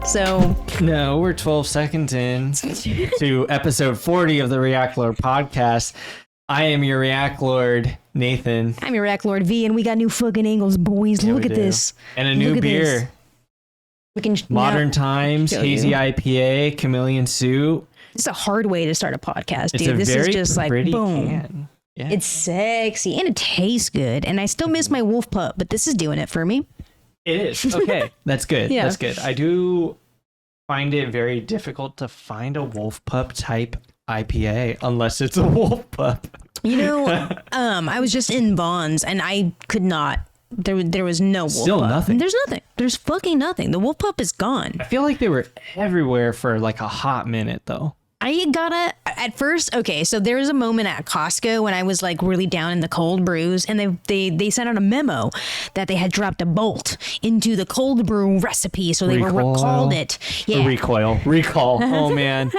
So no, we're 12 seconds in to episode 40 of the Reactlord podcast. I am your Reactlord, Nathan. I'm your Reactlord V, and we got new fucking angles, boys. Yeah, Look at this. And a new beer. This. We can Modern Times, hazy IPA, Chameleon Suit. This is a hard way to start a podcast, It's dude. a This very is just like boom. Can. Yeah. It's sexy and it tastes good. And I still miss my Wolf Pup, but this is doing it for me. It is. Okay. That's good. Yeah. That's good. I do find it very difficult to find a Wolf Pup type IPA unless it's a Wolf Pup. You know, I was just in Vaughn's and I could not. There was no Wolf Still Pup. nothing. There's nothing. There's fucking nothing. The Wolf Pup is gone. I feel like they were everywhere for like a hot minute though. I gotta, at first, okay, so there was a moment at Costco when I was like really down in the cold brews, and they sent out a memo that they had dropped a bolt into the cold brew recipe, so they recalled it. Yeah. Recall. Oh man.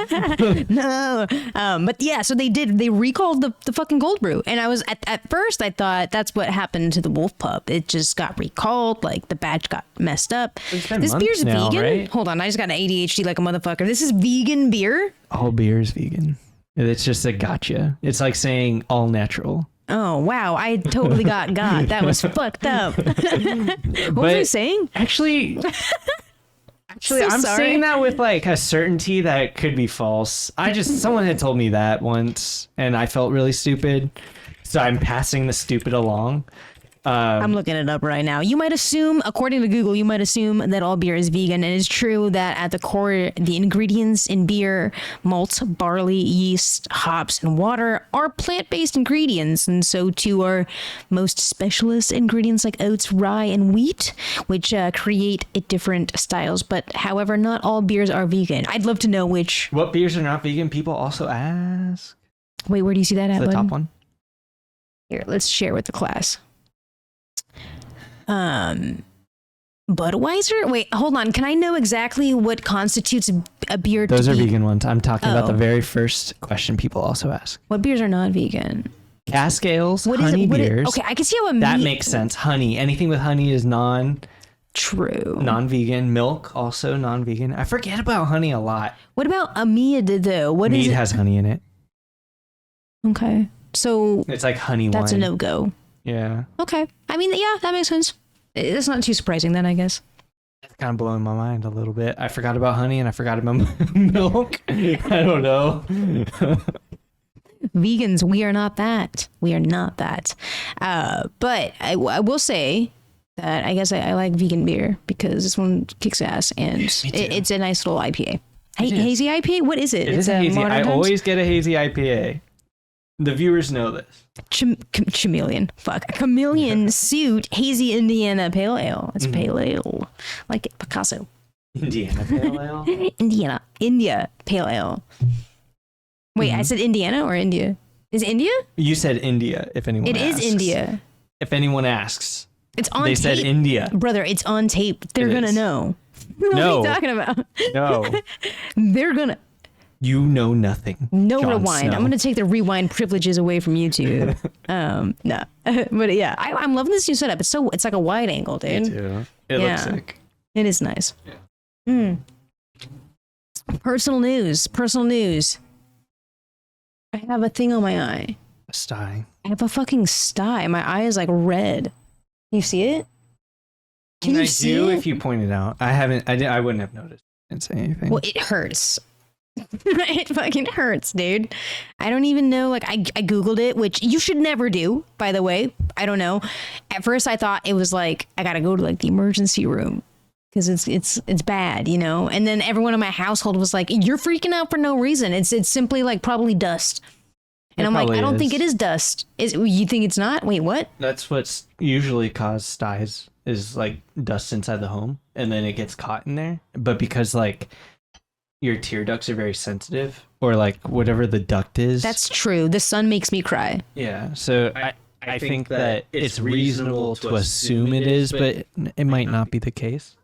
No. But yeah, so they recalled the fucking cold brew, and I was at first I thought that's what happened to the Wolf Pup. It just got recalled, like the batch got messed up. This beer's now, vegan. right? Hold on, I just got an ADHD like a motherfucker. This is vegan beer. All beer is vegan. It's just a gotcha. It's like saying all natural. Oh, wow. I totally got. That was fucked up. What was I saying? Actually, So I'm sorry. saying that with like a certainty that it could be false. Someone had told me that once and I felt really stupid. So I'm passing the stupid along. I'm looking it up right now. You might assume, according to Google, that all beer is vegan. And it's true that at the core, the ingredients in beer, malt, barley, yeast, hops, and water are plant-based ingredients. And so too are most specialist ingredients like oats, rye, and wheat, which create different styles. But however, not all beers are vegan. I'd love to know which. What beers are not vegan? People also ask. Wait, where do you see that at, The bud? top one. Here, let's share with the class. Budweiser? Wait, hold on. Can I know exactly what constitutes a beer Those to are be? vegan ones. I'm talking about the Oh. very first question people also ask. What beers are not vegan? Cask ales, What is honey it? beers. Okay, I can see how That makes sense. Honey. Anything with honey is True. non-vegan. Milk, also non-vegan. I forget about honey a lot. What about a mead though? What is Mead it? has honey in it. Okay, so It's like honey wine. that's a no-go. Yeah. Okay, I mean, yeah, that makes sense. It's not too surprising then, I guess. It's kind of blowing my mind a little bit. I forgot about honey and I forgot about milk. I don't know. Vegans, we are not that. We are not that. But I will say that I guess I like vegan beer because this one kicks ass and it's a nice little IPA. Hazy IPA? What is it? It is a hazy. Modern I Times? always get a hazy IPA. The viewers know this. Chameleon. Fuck. A Chameleon Suit Hazy Indiana Pale Ale. It's pale ale. Like it. Picasso. Indiana Pale Ale. India Pale Ale. Wait, I said Indiana or India? Is it India? You said India, if anyone It asks. is India. If anyone asks. It's on They tape. said India. Brother, it's on tape. They're It gonna is. know. What No. are you talking about? No. They're gonna. You know nothing. No Jon rewind. Snow. I'm gonna take the rewind privileges away from you two. No, but yeah, I'm loving this new setup. It's like a wide angle, dude. Me too. It looks sick. It is nice. Yeah. Personal news. I have a thing on my eye. A sty. I have a fucking sty. My eye is like red. You see it? Can you see do it? if you point it out. I wouldn't have noticed. I didn't say anything. Well, it hurts. It fucking hurts, dude. I don't even know. Like, I Googled it, which you should never do, by the way. I don't know. At first, I thought it was like, I gotta go to like the emergency room because it's bad, you know? And then everyone in my household was like, you're freaking out for no reason. It's simply like probably dust. And I'm like, I don't think it is dust. You think it's not? Wait, what? That's what's usually caused styes is like dust inside the home and then it gets caught in there. But because like your tear ducts are very sensitive or like whatever the duct is. That's true. The sun makes me cry. Yeah. So I think that it's reasonable to assume it is, but it might not be the case.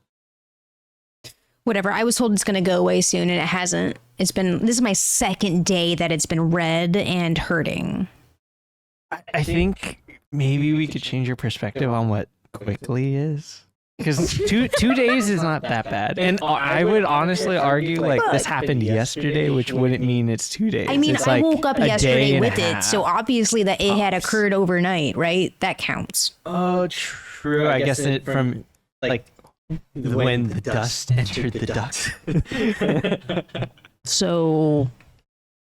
Whatever. I was told it's going to go away soon and it hasn't. This is my second day that it's been red and hurting. I think maybe we could change your perspective on what quickly is. Because two days is not that bad. And I would honestly argue like this happened yesterday, which wouldn't mean it's 2 days. I mean, it's I like woke up a yesterday day and a with it, half. so obviously that it had occurred overnight, right? That counts. Oh, true. I guess it from like when the dust entered the duct. So,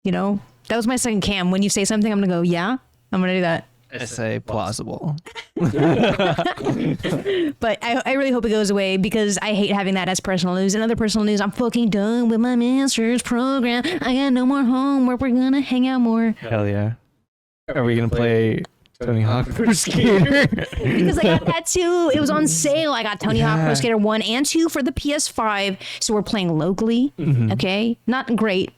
that was my second cam. When you say something, I'm gonna go, yeah, I'm gonna do that. I say plausible. But I really hope it goes away because I hate having that as personal news. And other personal news, I'm fucking done with my master's program. I got no more homework. We're gonna hang out more. Hell yeah. Are we gonna play Tony Hawk Pro Skater? Because I got that too. It was on sale. I got Tony Hawk Pro Skater 1 and 2 for the PS5. So we're playing locally. Okay? Not great.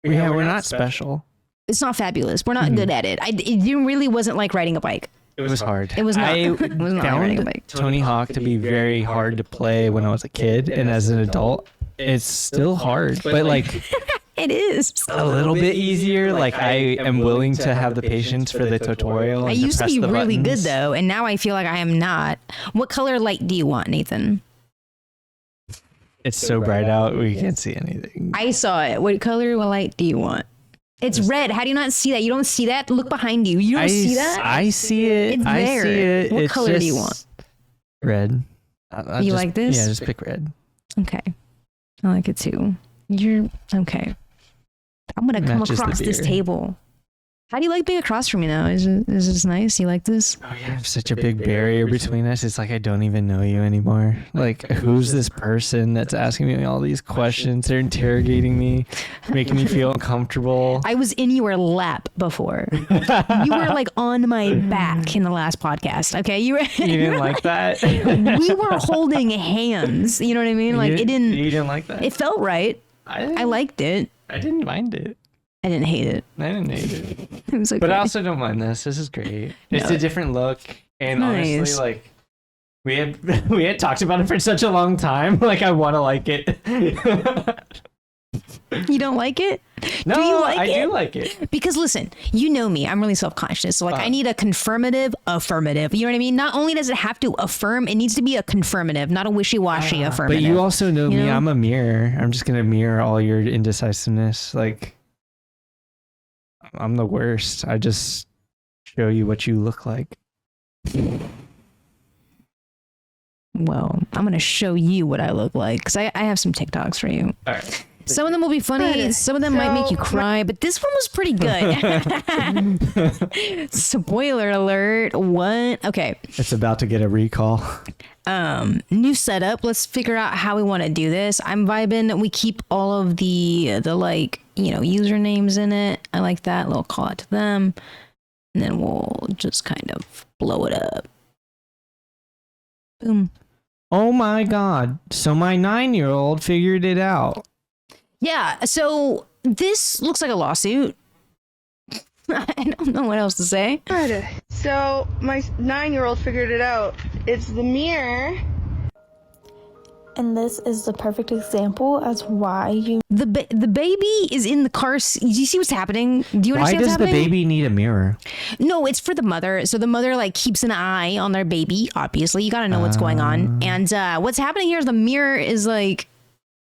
Yeah, we're not special. It's not fabulous. We're not good at it. It really wasn't like riding a bike. It was hard. It was not. I It was not like riding a found bike. Tony Hawk to be very hard to play when I was a kid, and as an adult, it's still hard. But like It is. a little bit easier. Like I am willing to have the patience for the tutorial. I and used to press be the really buttons. good though, and now I feel like I am not. What color light do you want, Nathan? It's so bright out we can't see anything. I saw it. What color light do you want? It's red. How do you not see that? You don't see that? Look behind you. You don't see that? I see it. It's I there. see it. What It's color do you just want? Red. I'll You just- like this? Yeah, just pick red. Okay. I like it too. You're okay. I'm gonna come Matches the across this beer. table. How do you like being across from me now? Is this nice? You like this? Oh, you have such a big barrier between us. It's like I don't even know you anymore. Like, who's this person that's asking me all these questions? They're interrogating me, making me feel uncomfortable. I was in your lap before. You were like on my back in the last podcast. Okay, you were. You didn't like that? We were holding hands. You know what I mean? Like You it didn't. You didn't like that? It felt right. I liked it. I didn't mind it. I didn't hate it. I didn't hate it. It was okay. But I also don't mind this. This is great. It's No. a different look, and Nice. honestly, like we had talked about it for such a long time. Like I want to like it. You don't like it? No, Do you like I it? do like it. Because listen, you know me. I'm really self-conscious. So like I need a confirmative affirmative. You know what I mean? Not only does it have to affirm, it needs to be a confirmative, not a wishy-washy affirmative. But you also know You me. know? I'm a mirror. I'm just gonna mirror all your indecisiveness. Like I'm the worst. I just show you what you look like. Well, I'm going to show you what I look like because I have some TikToks for you. All right. Some of them will be funny. Some of them might make you cry, but this one was pretty good. Spoiler alert. What? Okay. It's about to get a recall. New setup. Let's figure out how we want to do this. I'm vibing. We keep all of the like, usernames in it. I like that. Little call out to them. And then we'll just kind of blow it up. Boom. Oh my god. So my 9-year-old figured it out. Yeah, so this looks like a lawsuit. I don't know what else to say. God. So my 9-year-old figured it out. It's the mirror. And this is the perfect example as why you The baby is in the car. Do you see what's happening? Do you Why understand does what's the happening? baby need a mirror? No, it's for the mother. So the mother like keeps an eye on their baby. Obviously, you got to know what's going on. And what's happening here is the mirror is like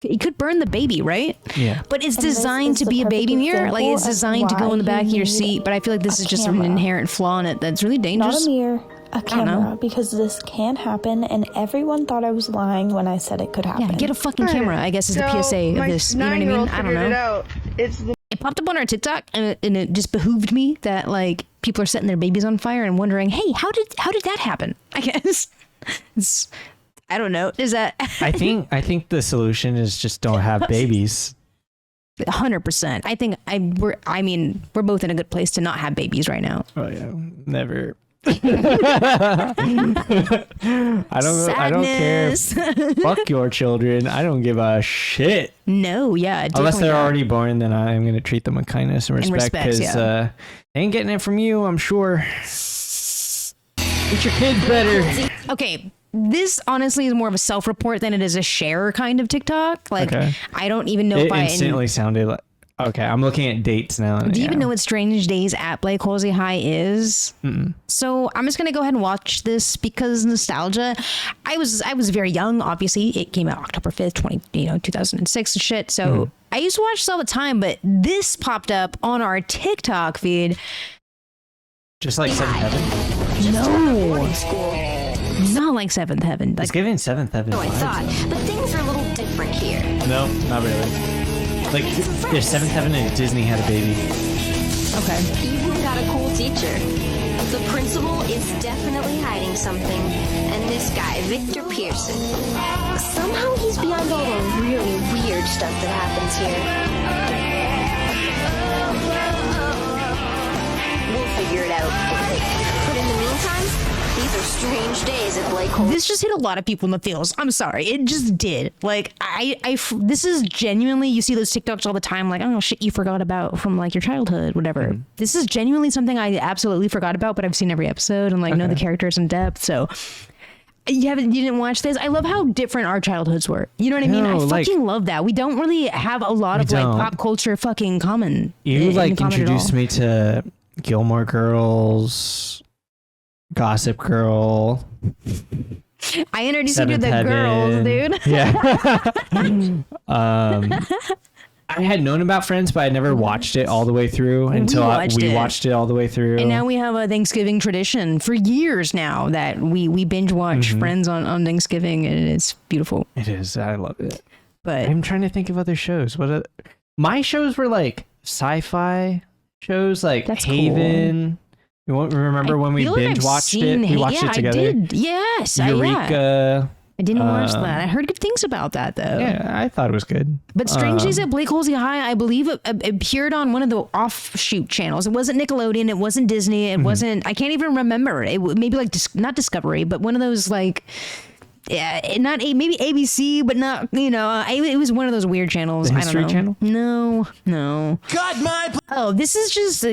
it could burn the baby, right? Yeah. But it's And this designed is to the be a baby perfect mirror. Like it's example of designed to go in the why back of you your need seat. But I feel like this a is just an camera. inherent flaw in it that's really dangerous. not a mirror, a know. camera, because this can happen, and everyone thought I was lying when I said it could happen. Yeah, get a fucking camera. I guess is the So PSA of my this. You know what I mean? 9-year-old I don't figured it know. out. It's the It popped up on our TikTok, and it just behooved me that like people are setting their babies on fire and wondering, hey, how did that happen? I guess I don't know. Is that I think the solution is just don't have babies. 100%? I think we're both in a good place to not have babies right now. Oh yeah, never. I don't care. Sadness. Fuck your children. I don't give a shit. No, yeah, Unless definitely they're not. already born, then I am going to treat them with kindness and respect respect, because yeah. they ain't getting it from you, I'm sure. Treat your kids better. Okay, this honestly is more of a self-report than it is a share kind of TikTok. Like Okay. I don't even know It if I instantly sounded like Okay, I'm looking at dates now. Do you even know what Strange Days at Blake Halsey High is? Mm-mm. So I'm just gonna go ahead and watch this because nostalgia. I was very young. Obviously, it came out October 5th, 2006 and shit. So I used to watch this all the time. But this popped up on our TikTok feed. Just like Seventh Heaven? No, not like Seventh Heaven. It's Like, giving Seventh Heaven. So I vibes. thought, but things are a little different here. No, not really. Like, if Seventh Heaven and Disney had a baby. okay. You've got a cool teacher. The principal is definitely hiding something. And this guy, Victor Pearson, somehow he's beyond all the really weird stuff that happens here. We'll figure it out. But in the meantime, these are strange days at Blake Hole. This just hit a lot of people in the feels. I'm sorry, it just did. Like this is genuinely, you see those TikToks all the time, like, oh shit, you forgot about from like your childhood, whatever. This is genuinely something I absolutely forgot about, but I've seen every episode and like know the characters in depth. So you didn't watch this. I love how different our childhoods were. You know what I mean? I No, like- fucking love that. We don't really have a lot of like don't. pop culture fucking common. You like in common at introduced all. me to Gilmore Girls, Gossip Girl. I introduced you to Seventh the Heaven. girls, dude. Yeah. I had known about Friends, but I never watched it all the way through until we watched it all the way through. And now we have a Thanksgiving tradition for years now that we binge watch Friends on Thanksgiving, and it's beautiful. It is. I love it. But I'm trying to think of other shows. My shows were like sci-fi shows, like That's cool. Haven. You won't remember when we feel like binge I've watched it? seen We watched yeah, it together. I did. Yes. Eureka. I didn't watch um, that. I heard good things about that though. Yeah, I thought it was good. But Strange Days at Blake Halsey High, I believe it appeared on one of the offshoot channels. It wasn't Nickelodeon. It wasn't Disney. It wasn't. I can't even remember. It maybe like not Discovery, but one of those like. Yeah, maybe ABC, but not, it was one of those weird channels. The I don't History know. Channel? No. Oh, this is just,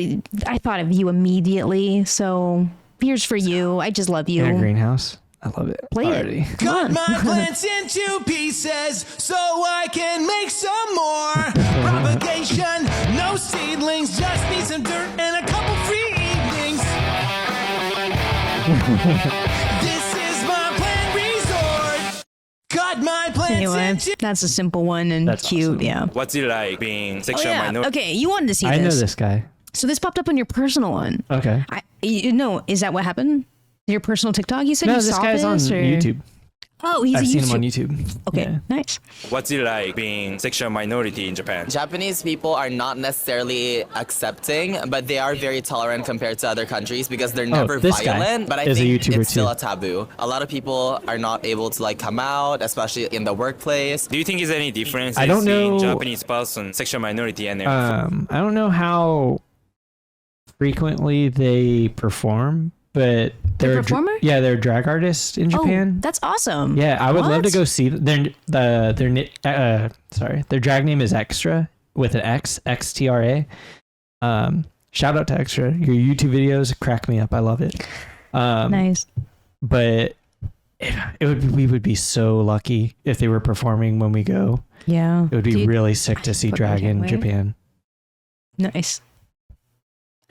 I thought of you immediately. So here's for you. I just love you. In a greenhouse. I love it. Play already. it. Come on. Cut my plants into pieces so I can make some more. Propagation, no seedlings, just need some dirt and a couple free evenings. This is my plant resort. Cut my plants Anyway, into... that's a simple one and That's cute. awesome. Yeah. What's it like being Oh, sexual yeah. minority? Okay, you wanted to see I know this. this guy. So this popped up on your personal one. Okay. Is that what happened? Your personal TikTok? You said No, you this saw guy's on this, or? YouTube. Oh, he's I've a seen YouTube. him on YouTube. Okay, Yeah. nice. What's it like being sexual minority in Japan? Japanese people are not necessarily accepting, but they are very tolerant compared to other countries because they're never this guy violent. But I is a think YouTuber it's still too. a taboo. A lot of people are not able to like come out, especially in the workplace. Do you think there's any difference I don't know- in Japanese person, sexual minority, and I don't know how frequently they perform, but They're a performer? They're a drag artists in Japan. Oh, that's awesome. Yeah, I would love to What? go see them. Their drag name is Extra with an X, XTRA. Shout out to Extra. Your YouTube videos crack me up. I love it. Nice. But we would be so lucky if they were performing when we go. Yeah. It would be Dude, really sick to see fucking drag can't in wait. Japan. Nice.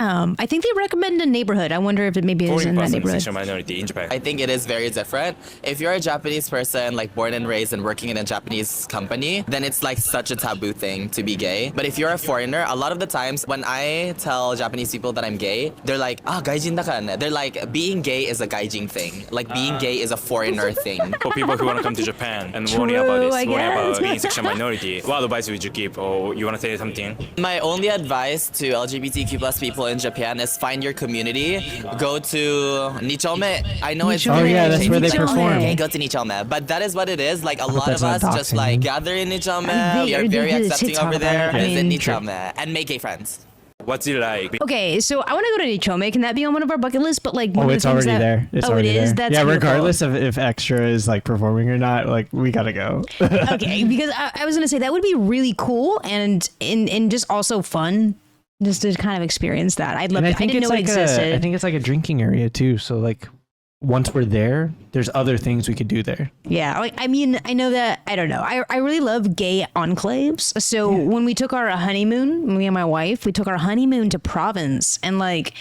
I think they recommend a neighborhood. I wonder if it maybe is foreign in that person, neighborhood. sexual minority in Japan? I think it is very different. If you're a Japanese person, like born and raised and working in a Japanese company, then it's like such a taboo thing to be gay. But if you're a foreigner, a lot of the times when I tell Japanese people that I'm gay, they're like, gaijin da ka ne. They're like, being gay is a gaijin thing. Like being gay is a foreigner thing. For people who want to come to Japan and True, worry about this, I worry guess. about being sexual minority, what advice would you give? Or you want to say something? My only advice to LGBTQ plus people in Japan is find your community. Go to Nichome. I know it's Nichome. Oh, yeah, that's where they Nichome. perform. Okay, go to Nichome. But that is what it is. Like a lot that's of not us just doxing. like gather in Nichome. We are They very did a accepting TikTok over there. about it. I Visit mean- Nichome and make gay friends. What's it like? Okay, so I want to go to Nichome. Can that be on one of our bucket lists? But like, one Oh, of the it's things already that, there. It's oh, already it is. there. That's yeah, beautiful. regardless of if Extra is like performing or not, like we gotta go. Okay, because I was gonna say that would be really cool and just also fun, just to kind of experience that. I'd love. And I didn't know it existed. I think it's like a drinking area too. So like, once we're there, there's other things we could do there. Yeah, like I mean, I know that I don't know. I really love gay enclaves. So when we took our honeymoon, me and my wife, we took our honeymoon to Province, and like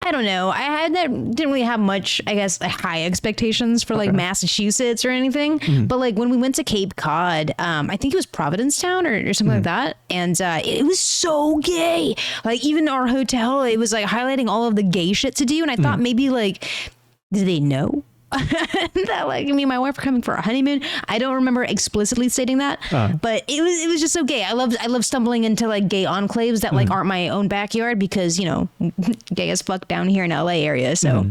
I don't know, didn't really have much, I guess, high expectations for like Massachusetts or anything. But like when we went to Cape Cod, I think it was Providencetown or something like that, and it was so gay. Like even our hotel, it was like highlighting all of the gay shit to do, and I thought maybe like, did they know that like me and my wife were coming for a honeymoon? I don't remember explicitly stating that, but it was just so gay. I love stumbling into like gay enclaves that like aren't my own backyard, because you know, gay as fuck down here in LA area. So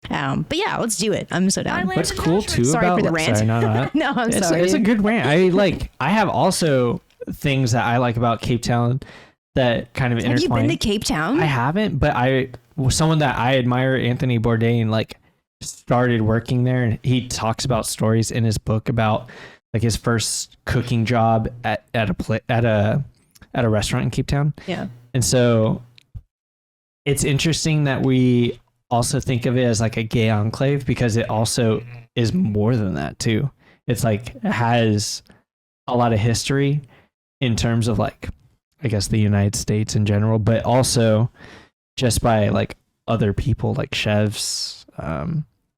but yeah, let's do it. I'm so down. What's cool too sorry about for the rant. Sorry, no, no, I'm sorry. It's a good rant. I have also things that I like about Cape Town that kind of intertwine. Have you been to Cape Town? I haven't, but someone that I admire, Anthony Bourdain, like started working there, and he talks about stories in his book about like his first cooking job at a restaurant in Cape Town. Yeah. And so it's interesting that we also think of it as like a gay enclave, because it also is more than that too. It's like, it has a lot of history in terms of like, I guess, the United States in general, but also just by like other people, like chefs,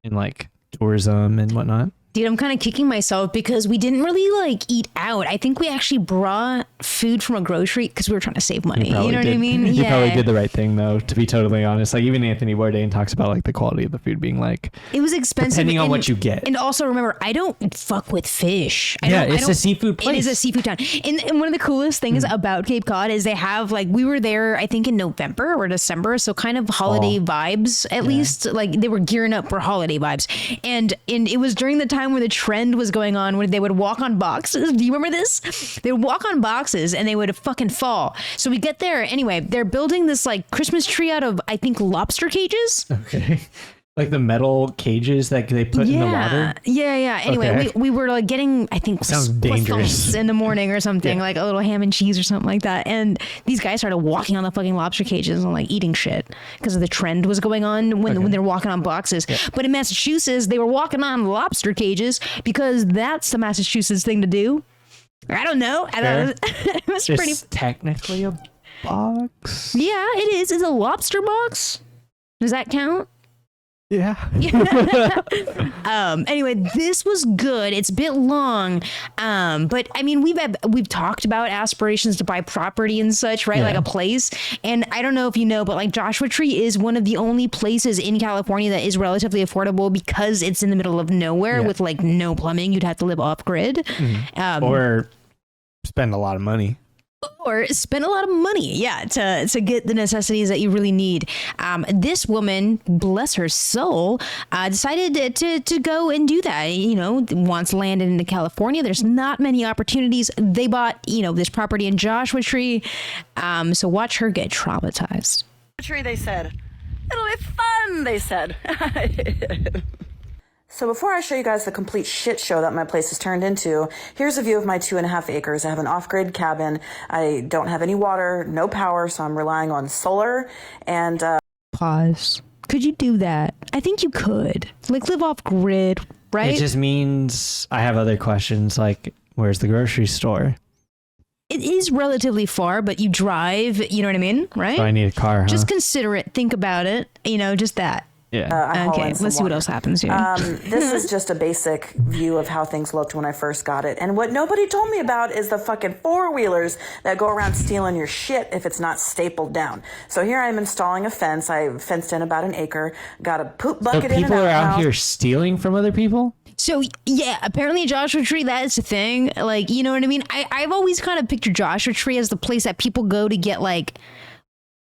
in like tourism and whatnot. Dude, I'm kind of kicking myself because we didn't really like eat out. I think we actually brought food from a grocery because we were trying to save money. You know what I mean? You probably did the right thing, though, to be totally honest. Like even Anthony Bourdain talks about like the quality of the food being like, it was expensive depending on what you get. And also remember, I don't fuck with fish. It's a seafood place. It is a seafood town. And one of the coolest things about Cape Cod is they have like, we were there I think in November or December, so kind of holiday vibes at least. Like they were gearing up for holiday vibes, and it was during the time where the trend was going on where they would walk on boxes. Do you remember this? They would walk on boxes and they would fucking fall. So we get there anyway. They're building this like Christmas tree out of, I think, lobster cages. Okay. Like the metal cages that they put in the water? Yeah. Anyway, Okay. we were like getting, I think, sounds dangerous in the morning or something, like a little ham and cheese or something like that. And these guys started walking on the fucking lobster cages and like eating shit because of the trend was going on when they're walking on boxes. Yeah. But in Massachusetts, they were walking on lobster cages because that's the Massachusetts thing to do. I don't know. It was it's pretty. Technically a box. Yeah, it is. It's a lobster box. Does that count? Yeah. Anyway, this was good. It's a bit long, but I mean, we've talked about aspirations to buy property and such, right? Yeah. Like a place. And I don't know if you know, but like Joshua Tree is one of the only places in California that is relatively affordable because it's in the middle of nowhere with like no plumbing. You'd have to live off grid, or spend a lot of money. Or spend a lot of money, to get the necessities that you really need. This woman, bless her soul, decided to go and do that. You know, wants land into California. There's not many opportunities. They bought, this property in Joshua Tree. So watch her get traumatized. Tree, they said. It'll be fun, they said. So before I show you guys the complete shit show that my place has turned into, here's a view of my 2.5 acres. I have an off-grid cabin. I don't have any water, no power, so I'm relying on solar and... Pause. Could you do that? I think you could. Like, live off-grid, right? It just means I have other questions, like, where's the grocery store? It is relatively far, but you drive, you know what I mean, right? So I need a car, huh? Just consider it. Think about it. Just that. Yeah. Okay, let's see what else happens here. This is just a basic view of how things looked when I first got it. And what nobody told me about is the fucking four-wheelers that go around stealing your shit if it's not stapled down. So here I am installing a fence. I fenced in about an acre, got a poop bucket in and out. People are out here stealing from other people? So yeah, apparently Joshua Tree, that's a thing. Like, you know what I mean? I've always kind of pictured Joshua Tree as the place that people go to get like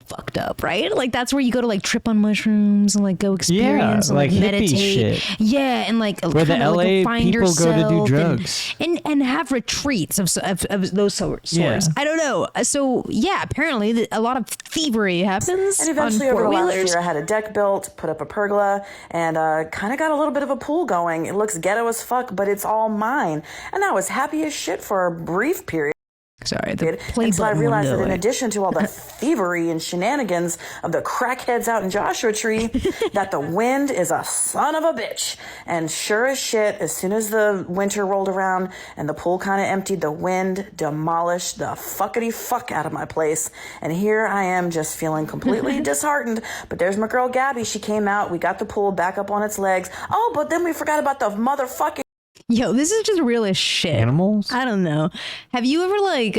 fucked up, right? Like that's where you go to like trip on mushrooms and like go experience and like meditate. Shit. Yeah, and like where the LA like, find people go to do drugs and have retreats of those sorts. Yeah. I don't know. So yeah, apparently a lot of thievery happens. And eventually over the last year, I had a deck built, put up a pergola, and kind of got a little bit of a pool going. It looks ghetto as fuck, but it's all mine. And I was happy as shit for a brief period. Sorry, the play until I button realized wouldn't that in do it. addition to all the thievery and shenanigans of the crackheads out in Joshua Tree, that the wind is a son of a bitch. And sure as shit, as soon as the winter rolled around and the pool kind of emptied, the wind demolished the fuckity fuck out of my place. And here I am just feeling completely disheartened. But there's my girl Gabby. She came out. We got the pool back up on its legs. Oh, but then we forgot about the motherfucking... Yo, this is just real as shit. Animals? I don't know. Have you ever like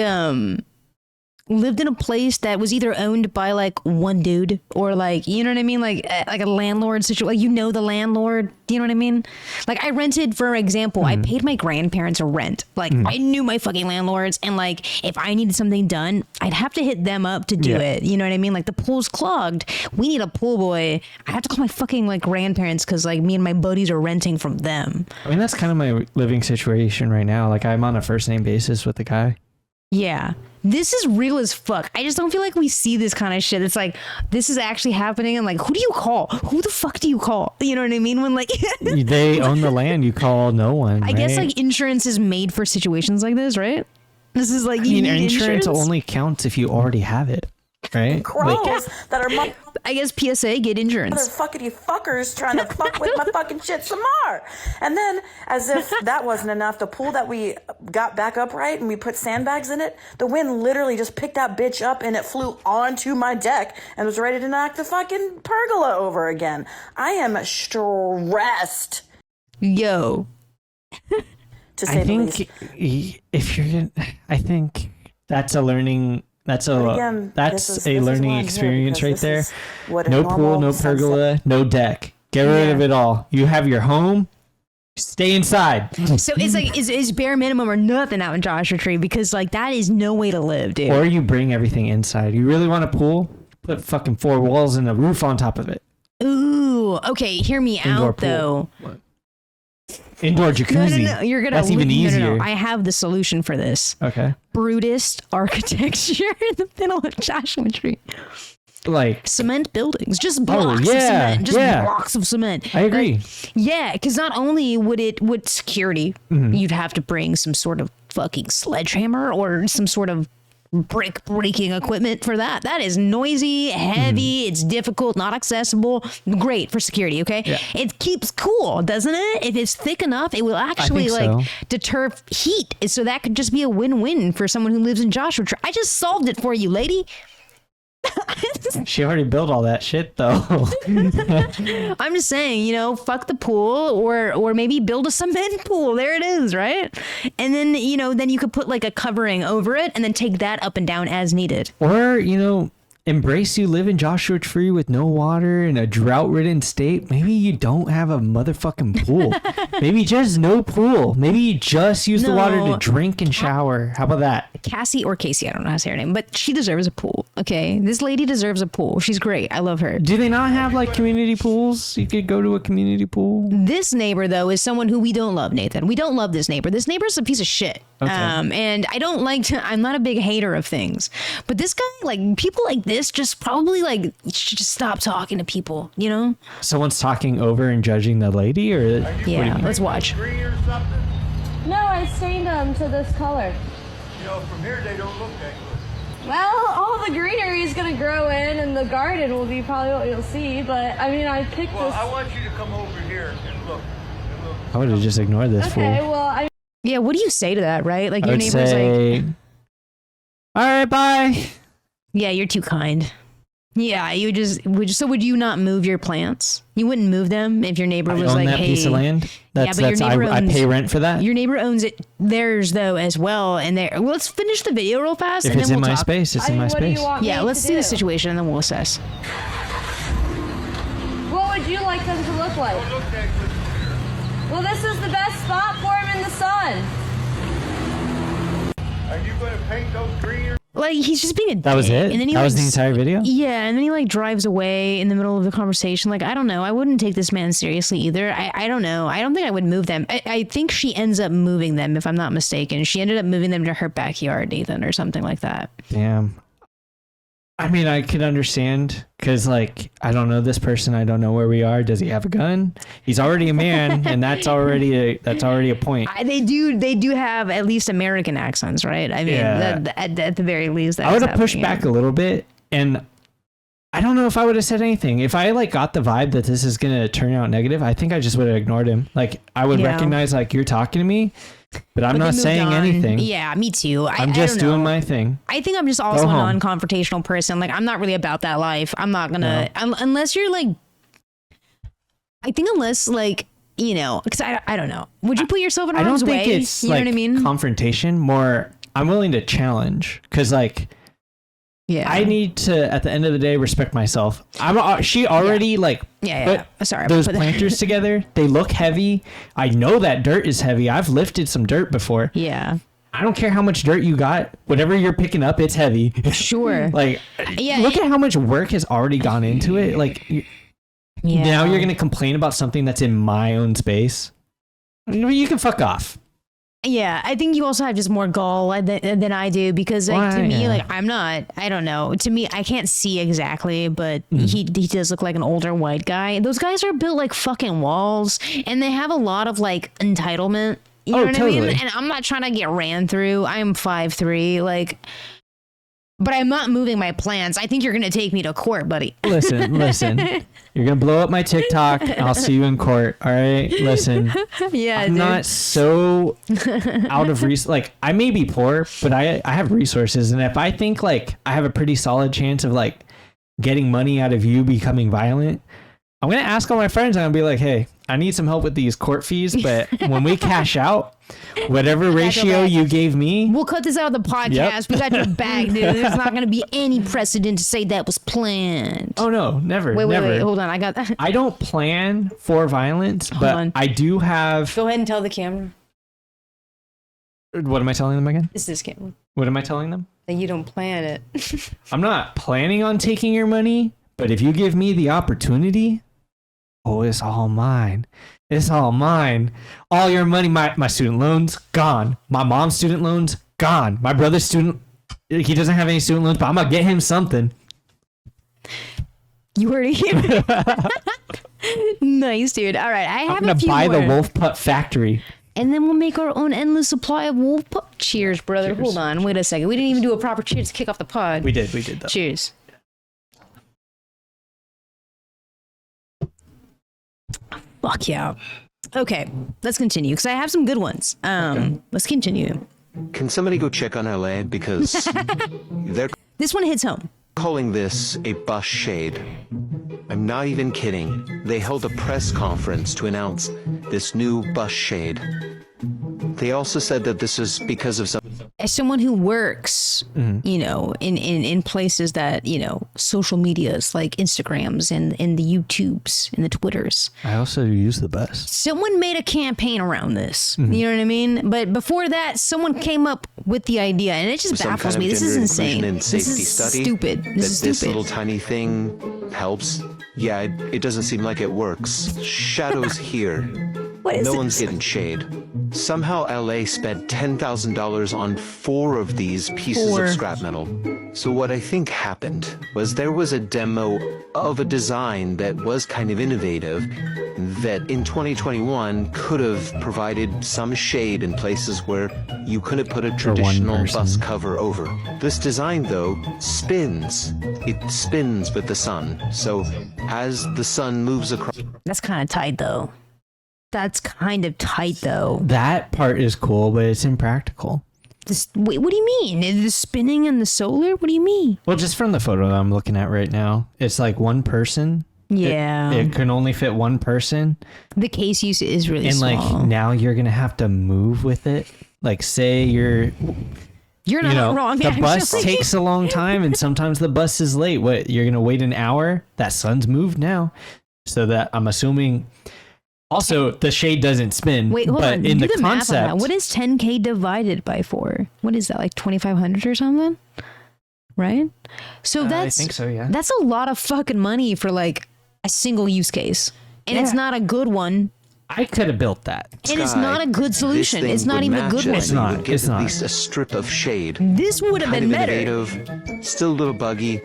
lived in a place that was either owned by like one dude or like, you know what I mean? Like a landlord situation, like, you know, the landlord, do you know what I mean? Like I rented, for example, I paid my grandparents a rent. Like I knew my fucking landlords, and like if I needed something done, I'd have to hit them up to do it. You know what I mean? Like the pool's clogged. We need a pool boy. I have to call my fucking like grandparents because like me and my buddies are renting from them. I mean, that's kind of my living situation right now. Like I'm on a first name basis with the guy. Yeah. This is real as fuck. I just don't feel like we see this kind of shit. It's like, this is actually happening. And like, who do you call? Who the fuck do you call? You know what I mean? When like they own the land, you call no one. I guess like insurance is made for situations like this, right? This is like, I mean, insurance only counts if you already have it, right? Crows that are I guess PSA get insurance. Motherfuckity fuckers trying to fuck with my fucking shit some more. And then, as if that wasn't enough, the pool that we got back upright and we put sandbags in it, the wind literally just picked that bitch up and it flew onto my deck and was ready to knock the fucking pergola over again. I am stressed. Yo. To say the least. If you're gonna, I think that's a learning. That's a again, that's a learning experience right there. No normal pool, no pergola, no deck. Get rid of it all. You have your home. Stay inside. So it's like is bare minimum or nothing out in Joshua Tree, because like that is no way to live, dude. Or you bring everything inside. You really want a pool? Put fucking 4 walls and a roof on top of it. Ooh, okay. Hear me Indoor out pool. though. What? Indoor jacuzzi. No. You're gonna. That's even easier. No. I have the solution for this. Okay. Brutist architecture in the middle of Joshua Tree. Like cement buildings, just blocks of cement, just blocks of cement. I agree. Like, because not only would security, you'd have to bring some sort of fucking sledgehammer or some sort of brick breaking equipment for that. That is noisy, heavy, it's difficult, not accessible. Great for security, okay? Yeah. It keeps cool, doesn't it? If it's thick enough, it will actually deter heat. So that could just be a win-win for someone who lives in Joshua Tree. I just solved it for you, lady. She already built all that shit though. I'm just saying, fuck the pool or maybe build a cement pool. There it is, right? And then, then you could put like a covering over it and then take that up and down as needed. Or, embrace you live in Joshua Tree with no water in a drought-ridden state. Maybe you don't have a motherfucking pool. Maybe just no pool. Maybe you just use the water to drink and shower. How about that? Cassie or Casey, I don't know how to say her name, but she deserves a pool. Okay, this lady deserves a pool. She's great. I love her. Do they not have like community pools? You could go to a community pool. This neighbor though is someone who we don't love, Nathan. We don't love this neighbor. This neighbor's a piece of shit. Okay. And I don't like to, I'm not a big hater of things, but this guy, like people like this just probably like should just stop talking to people, Someone's talking over and judging the lady, or yeah, let's watch. No, I stained them to this color. From here they don't look that good. Well, all the greenery is gonna grow in, and the garden will be probably what you'll see. But I mean, I picked this. Well, I want you to come over here and look. I would have just ignored this fool. Okay, well, yeah, what do you say to that, right? Like your neighbor's say, like, all right, bye. Yeah, you're too kind. Yeah, would you not move your plants? You wouldn't move them if your neighbor was like, that hey, piece of land? Your neighbor I pay rent for that? Your neighbor owns it, theirs though as well. And well, let's finish the video real fast. If and it's then in we'll my talk. space, it's in my space. Yeah, let's see the situation and then we'll assess. what would you like them to look like? Don't look that good from here. Well, this is the best spot for him in the sun. Are you going to paint those greener? Like he's just being a dick. That was it? And then That was the entire video? Yeah, and then he like drives away in the middle of the conversation. Like, I don't know. I wouldn't take this man seriously either. I don't know. I don't think I would move them. I think she ends up moving them, if I'm not mistaken. She ended up moving them to her backyard, Nathan, or something like that. Damn. I mean, I could understand because, like, I don't know this person. I don't know where we are. Does he have a gun? He's already a man, and that's already a point. They do have at least American accents, right? I mean, at the very least, I would have pushed back a little bit, and I don't know if I would have said anything. If I like got the vibe that this is gonna turn out negative, I think I just would have ignored him. Like, I would recognize like you're talking to me, but I'm not saying anything. Yeah, me too. I'm just doing my thing. I think I'm just also a non-confrontational person. Like, I'm not really about that life. I'm not gonna unless you're like. I think unless like, you know, because I don't know. Would you put yourself in harm's way? I don't think it's you know like what I mean? Confrontation. More, I'm willing to challenge because like. Yeah, I need to at the end of the day respect myself. She already put those planters together. They look heavy. I know that dirt is heavy. I've lifted some dirt before. Yeah. I don't care how much dirt you got. Whatever you're picking up, it's heavy. Sure. Like, look at how much work has already gone into it. Like, now you're gonna complain about something that's in my own space. You can fuck off. Yeah, I think you also have just more gall than I do because like, to me, like I don't know. To me, I can't see exactly, but he does look like an older white guy. Those guys are built like fucking walls, and they have a lot of like entitlement. You know what I mean? And I'm not trying to get ran through. I'm 5'3", like. But I'm not moving my plans. I think you're going to take me to court, buddy. Listen. You're going to blow up my TikTok. I'll see you in court. All right? Listen. Yeah, I'm not so out of resources. Like, I may be poor, but I have resources. And if I think, like, I have a pretty solid chance of, like, getting money out of you becoming violent, I'm going to ask all my friends. I'm going to be like, hey, I need some help with these court fees. But when we cash out, whatever ratio you gave me, we'll cut this out of the podcast. Yep. We got your bag, dude. There's not going to be any precedent to say that was planned. Oh no, never. Wait, hold on. I don't plan for violence, but I do have. Go ahead and tell the camera. What am I telling them again? It's this camera. What am I telling them? That you don't plan it. I'm not planning on taking your money, but if you give me the opportunity, it's all mine. It's all mine. All your money, my student loans, gone. My mom's student loans, gone. My brother's he doesn't have any student loans, but I'm going to get him something. You heard it here. Nice, dude. All right, I'm going to buy the Wolf Pup factory. And then we'll make our own endless supply of Wolf Pup. Cheers, brother. Cheers. Hold on. Wait a second. We didn't even do a proper cheers to kick off the pod. We did though. Cheers. Fuck yeah. Okay, let's continue because I have some good ones. Let's continue. Can somebody go check on LA because this one hits home. Calling this a bus shade. I'm not even kidding. They held a press conference to announce this new bus shade. They also said that this is because of as someone who works, you know, in places that, you know, social medias like Instagrams and the YouTubes and the Twitters. I also use the bus. Someone made a campaign around this. You know what I mean? But before that, someone came up with the idea, and it just baffles me. This is insane. This is stupid. This little tiny thing helps. Yeah, it doesn't seem like it works. Shadows here. What is no one's getting shade. Somehow LA spent $10,000 on 4 of these pieces of scrap metal. So what I think happened was there was a demo of a design that was kind of innovative that in 2021 could have provided some shade in places where you couldn't put a traditional bus cover over. This design though spins. It spins with the sun. So as the sun moves across... That's kind of tight though. That part is cool, but it's impractical. Wait, what do you mean? Is the spinning and the solar? What do you mean? Well, just from the photo that I'm looking at right now, it's like one person. Yeah. It can only fit one person. The case use is really small. And like now you're going to have to move with it. Like say you're not wrong. The bus takes a long time and sometimes the bus is late. What, you're going to wait an hour? That sun's moved now. So that I'm assuming... Also, the shade doesn't spin. Wait, hold on. In Do the math on concept, that. What is 10K divided by 4? What is that, like 2,500 or something? Right? So I think so, yeah. That's a lot of fucking money for like a single use case. And it's not a good one. I could have built that. And it's not a good solution. It's not even a good one. It's not. At least a strip of shade. This would have been better. Innovative, still a little buggy,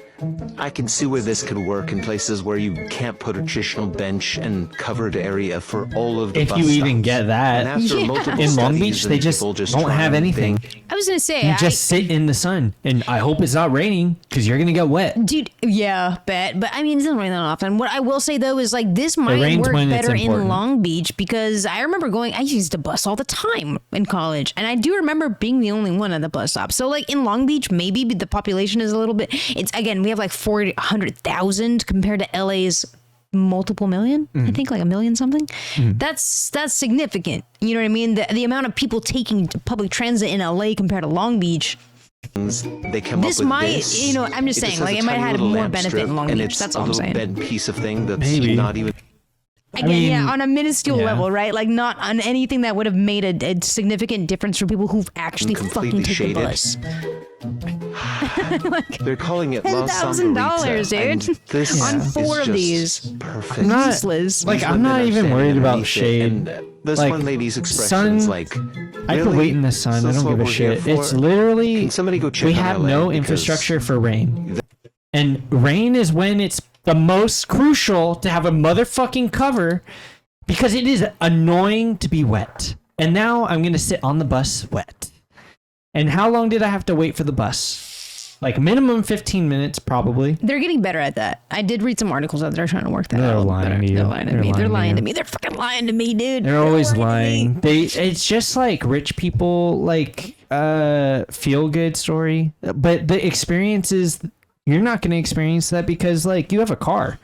I can see where this could work in places where you can't put a traditional bench and covered area for all of the If bus you even stops. get that. And after Yeah. multiple In Long studies Beach, and they just people don't have trying anything. things, I was gonna say, You just sit in the sun, and I hope it's not raining because you're gonna get wet. dude, yeah, bet. But I mean, it doesn't rain that often. What I will say though is like this might rains work when it's better in important. Long Beach because I remember I used to bus all the time in college, and I do remember being the only one at the bus stop. So like in Long Beach, maybe the population is a little bit. It's again, we have like 400,000 compared to LA's multiple million. I think like a million something. That's significant. You know what I mean? The amount of people taking public transit in LA compared to Long Beach. they come This up with might, this. you know, I'm just It saying, has like a it might tiny have had little more lamp benefit strip, in Long and Beach. it's That's a all I'm little saying. bed piece of thing that's Maybe. not even. Again, yeah, mean, on a minuscule yeah. level, right? Like not on anything that would have made a significant difference for people who've actually fucking Completely taken the shaded. bus. They're calling it La $10,000, Sombrita, and dude. this On is 4 of just these. perfect. Not- Useless. Like, These I'm women not are even standing worried about underneath it, shade. and this Like, one lady's expressions sun- like, I could "Really? wait in the sun. So I that's don't what give a we're here shit. for? It's literally Can somebody go check we on have LA no because infrastructure for rain, and rain is when it's the most crucial to have a motherfucking cover because it is annoying to be wet. And now I'm gonna sit on the bus wet. And how long did I have to wait for the bus? Like minimum 15 minutes, probably. They're getting better at that. I did read some articles that they're trying to work that They're out. lying to you. They're lying to They're me. They're lying to lying to you. me. They're fucking lying to me, dude. They're always to me. lying. It's just like rich people like feel good story. But the experience is you're not going to experience that because like you have a car.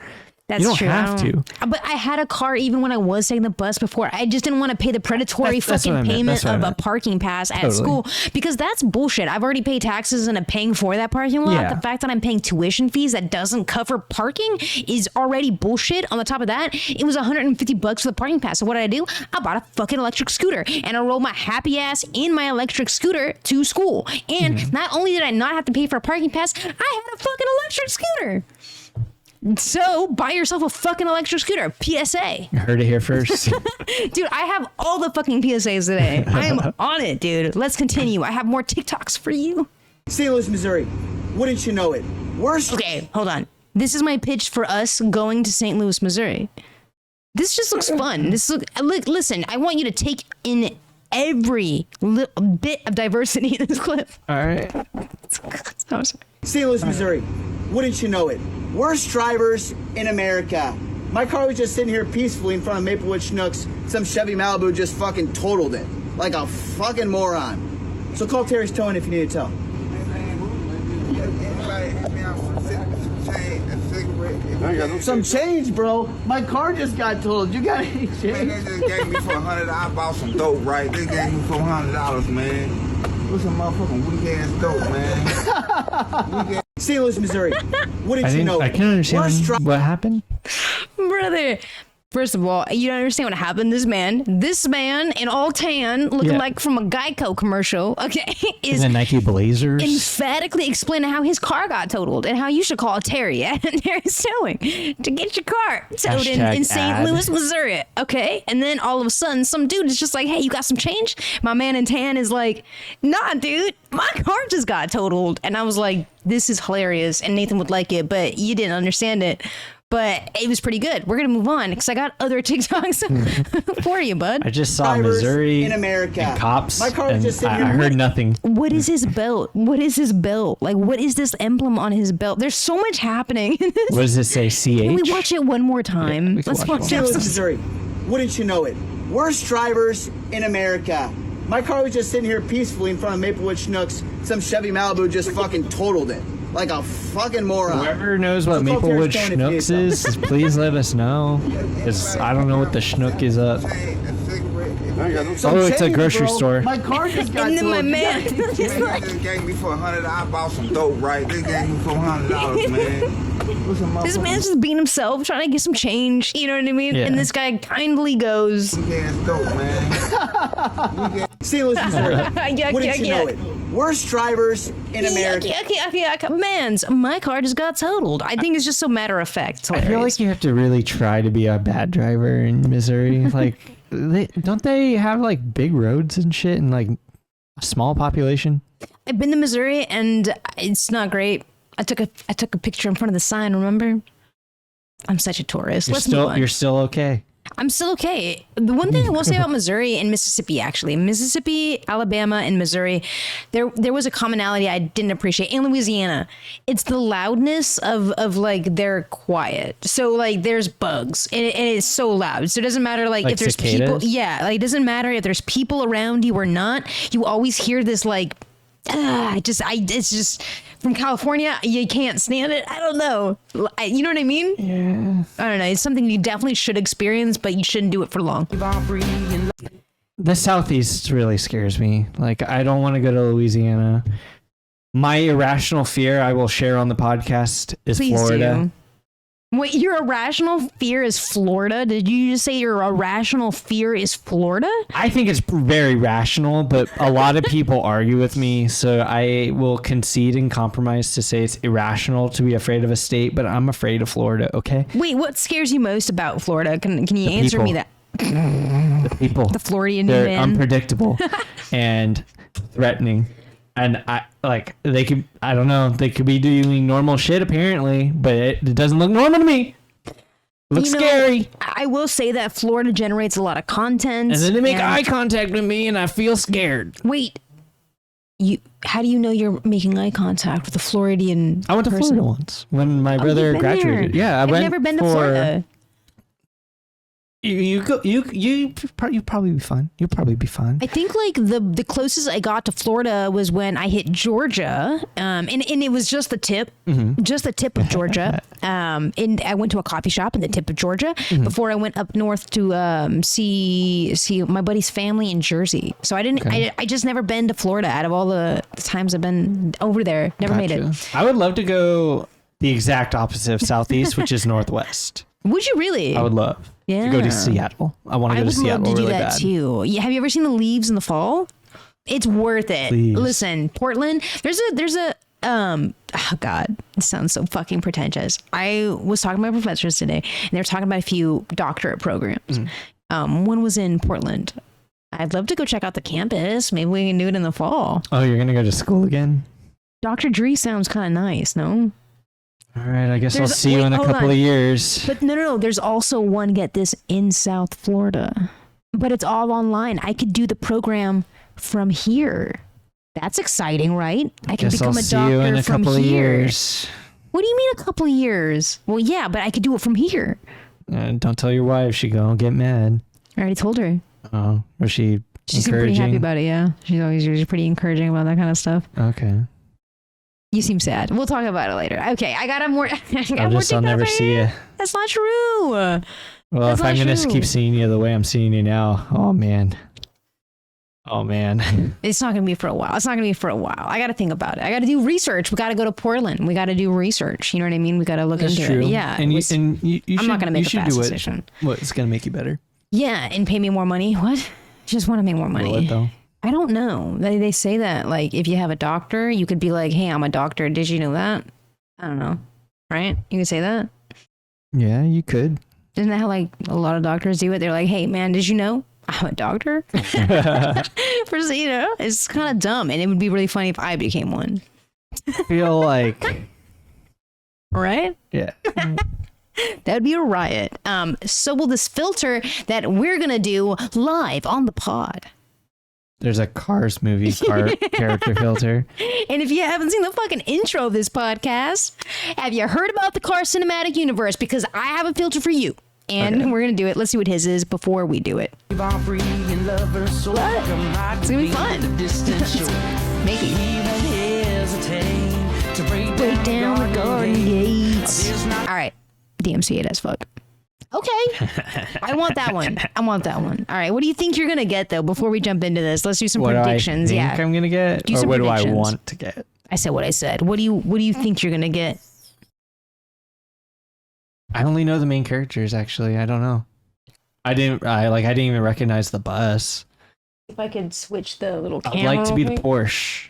That's you don't true. have to. But I had a car even when I was taking the bus before. I just didn't want to pay the predatory That's what fucking I meant. payment That's what I of a meant. parking pass at Totally. school because that's bullshit. I've already paid taxes and I'm paying for that parking lot. Yeah. The fact that I'm paying tuition fees that doesn't cover parking is already bullshit. On the top of that, it was $150 for the parking pass. So what did I do? I bought a fucking electric scooter and I rolled my happy ass in my electric scooter to school. And not only did I not have to pay for a parking pass, I had a fucking electric scooter. So buy yourself a fucking electric scooter. PSA. You heard it here first. Dude, I have all the fucking PSAs today. I am on it, dude. Let's continue. I have more TikToks for you. St. Louis, Missouri. Wouldn't you know it? Worst. Okay, hold on. This is my pitch for us going to St. Louis, Missouri. This just looks fun. Listen, I want you to take in every bit of diversity in this clip. All right. St. Louis, Missouri. Wouldn't you know it? Worst drivers in America. My car was just sitting here peacefully in front of Maplewood Schnucks. Some Chevy Malibu just fucking totaled it. Like a fucking moron. So call Terry's Towing if you need to tow. Some change, bro. My car just got totaled. You got any change? Man, they just gave me for $100. I bought some dope, right? They gave me $400, man. What's some motherfucking weak ass dope, man? St. Louis, Missouri. Wouldn't you know I it? can understand what happened. Brother. First of all, you don't understand what happened. This man in all tan, looking like from a Geico commercial, okay, is And the Nike Blazers. emphatically explaining how his car got totaled and how you should call Terry at Terry's Towing to get your car towed in Hashtag St. ad. Louis, Missouri, okay? And then all of a sudden, some dude is just like, hey, you got some change? My man in tan is like, nah, dude, my car just got totaled. And I was like, this is hilarious, and Nathan would like it, but you didn't understand it. But it was pretty good. We're going to move on because I got other TikToks for you, bud. I just saw Missouri in America. and cops, My car was and just sitting I here. heard nothing. What is his belt? What is his belt? Like, what is this emblem on his belt? There's so much happening in this. What does it say? CH? Can we watch it one more time? we can Let's watch watch St. Louis, it. Missouri. Wouldn't you know it? Worst drivers in America. My car was just sitting here peacefully in front of Maplewood Schnucks. Some Chevy Malibu just fucking totaled it. Like a fucking moron. Whoever knows what So call Maplewood Terry's Towing if you need Schnooks to tow. is, please let us know. Because I don't know what the Schnook is up. Some Oh, it's a change, grocery bro. store. My car just got And then my totaled. man, You got any he's like, They gave me for $100. I bought some dope, right? They gave me $400, man. What's some this motherfucking man's just being himself, trying to get some change. You know what I mean? Yeah. And this guy kindly goes, weak ass dope, man? St. Louis, Missouri. Yuck, Wouldn't yuck, you know yuck. it? Worst drivers in America. yuck. Man's, my car just got totaled. I think it's just so matter of fact. It's I feel hilarious. like you have to really try to be a bad driver in Missouri. Like, don't they have like big roads and shit and like a small population? I've been to Missouri and it's not great. I took a picture in front of the sign. Remember? I'm such a tourist. You're still okay. I'm still okay. The one thing I will say about Missouri and Mississippi, actually, Mississippi, Alabama, and Missouri, there was a commonality I didn't appreciate. In Louisiana, it's the loudness of like they're quiet. So like there's bugs and it's so loud. So it doesn't matter like if there's cicadas? people. Yeah, like it doesn't matter if there's people around you or not. You always hear this like. It's just from California. You can't stand it. I don't know. You know what I mean? Yeah. I don't know. It's something you definitely should experience, but you shouldn't do it for long. The Southeast really scares me. Like, I don't want to go to Louisiana. My irrational fear I will share on the podcast is Please Florida. do. Wait, your irrational fear is Florida? Did you just say your irrational fear is Florida? I think it's very rational, but a lot of people argue with me, so I will concede and compromise to say it's irrational to be afraid of a state, but I'm afraid of Florida, okay? Wait, what scares you most about Florida? Can you answer me that? The people. The Floridian They're man. unpredictable and threatening. And they could be doing normal shit apparently, but it doesn't look normal to me. It looks scary. I will say that Florida generates a lot of content. And then they make eye contact with me and I feel scared. Wait, how do you know you're making eye contact with a Floridian I went to person? Florida once when my brother you've been graduated. there. Yeah, I've never been to Florida. You probably be fine. You'll probably be fine. I think like the closest I got to Florida was when I hit Georgia, and it was just the tip, just the tip of Georgia. And I went to a coffee shop in the tip of Georgia before I went up north to see my buddy's family in Jersey. So I didn't. Okay. I just never been to Florida out of all the times I've been over there. Never made it. I would love to go the exact opposite of Southeast, which is Northwest. Would you really? I would love. Yeah. To go to Seattle. I want to go to Seattle love to do really that bad. too. Yeah, have you ever seen the leaves in the fall? It's worth it. Please. Listen, Portland, there's a oh God, it sounds so fucking pretentious. I was talking to my professors today and they were talking about a few doctorate programs. One was in Portland. I'd love to go check out the campus. Maybe we can do it in the fall. Oh, you're going to go to school again? Dr. Dre sounds kind of nice, no? All right, I guess I'll see you in a couple of years. But no. There's also one, get this, in South Florida. But it's all online. I could do the program from here. That's exciting, right? I can become a doctor I'll see you in a from couple of here. years. What do you mean a couple of years? Well, yeah, but I could do it from here. Don't tell your wife. She gonna get mad. I already told her. Oh, was she She seemed pretty happy about it, yeah. She's always usually pretty encouraging about that kind of stuff. Okay. You seem sad. We'll talk about it later. Okay, I got more. I'll never see you. That's not true. Well, That's if I'm not gonna true. keep seeing you the way I'm seeing you now, oh man. It's not gonna be for a while. I got to think about it. I got to do research. We got to go to Portland. We got to do research. You know what I mean? We got to look That's into true. it. Yeah. And you I'm should, not gonna make you a should fast do decision. What's gonna make you better? Yeah, and pay me more money. What? Just want to make more money. Will it though? I don't know. They say that like if you have a doctor, you could be like, "Hey, I'm a doctor. Did you know that?" I don't know. Right? You could say that. Yeah, you could. Isn't that how like a lot of doctors do it? They're like, "Hey, man, did you know I'm a doctor?" It's kind of dumb, and it would be really funny if I became one. I feel like, right? Yeah. That would be a riot. So will this filter that we're gonna do live on the pod. There's a Cars movie character filter. And if you haven't seen the fucking intro of this podcast, have you heard about the Cars cinematic universe? Because I have a filter for you. And we're going to do it. Let's see what his is before we do it. What? It's going to be fun. Maybe. Break down the garden gates. All right. DMC it as fuck. Okay. I want that one. All right. What do you think you're going to get, though, before we jump into this? Let's do some predictions. What do I think I'm going to get? Or what do I want to get? I said what I said. What do you think you're going to get? I only know the main characters, actually. I don't know. I didn't even recognize the bus. If I could switch the little camera. I'd like to be the real quick. Porsche.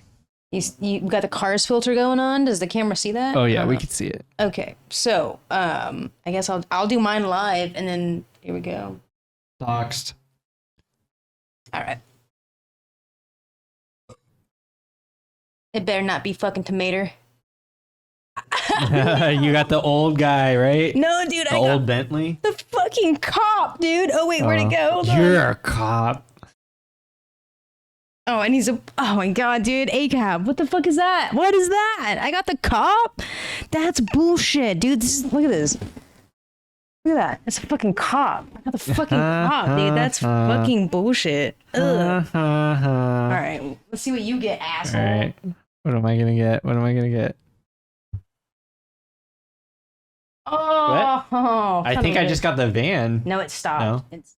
You got the Cars filter going on? Does the camera see that? Oh yeah, we can see it. Okay, so I guess I'll do mine live, and then here we go. Doxed. All right. It better not be fucking tomato. You got the old guy, right? No, dude, The I old got Bentley. the fucking cop, dude. Oh wait, where'd it go? Hold on. You're a cop. Oh, and he's a. Oh my god, dude, a cab. What the fuck is that? What is that? I got the cop. That's bullshit, dude. Look at this. Look at that. It's a fucking cop. I got the fucking cop, dude. That's fucking bullshit. Ugh. All right, let's see what you get, asshole. All right. What am I gonna get? What am I gonna get? Oh, I think I just got the van. No, it stopped. No. It's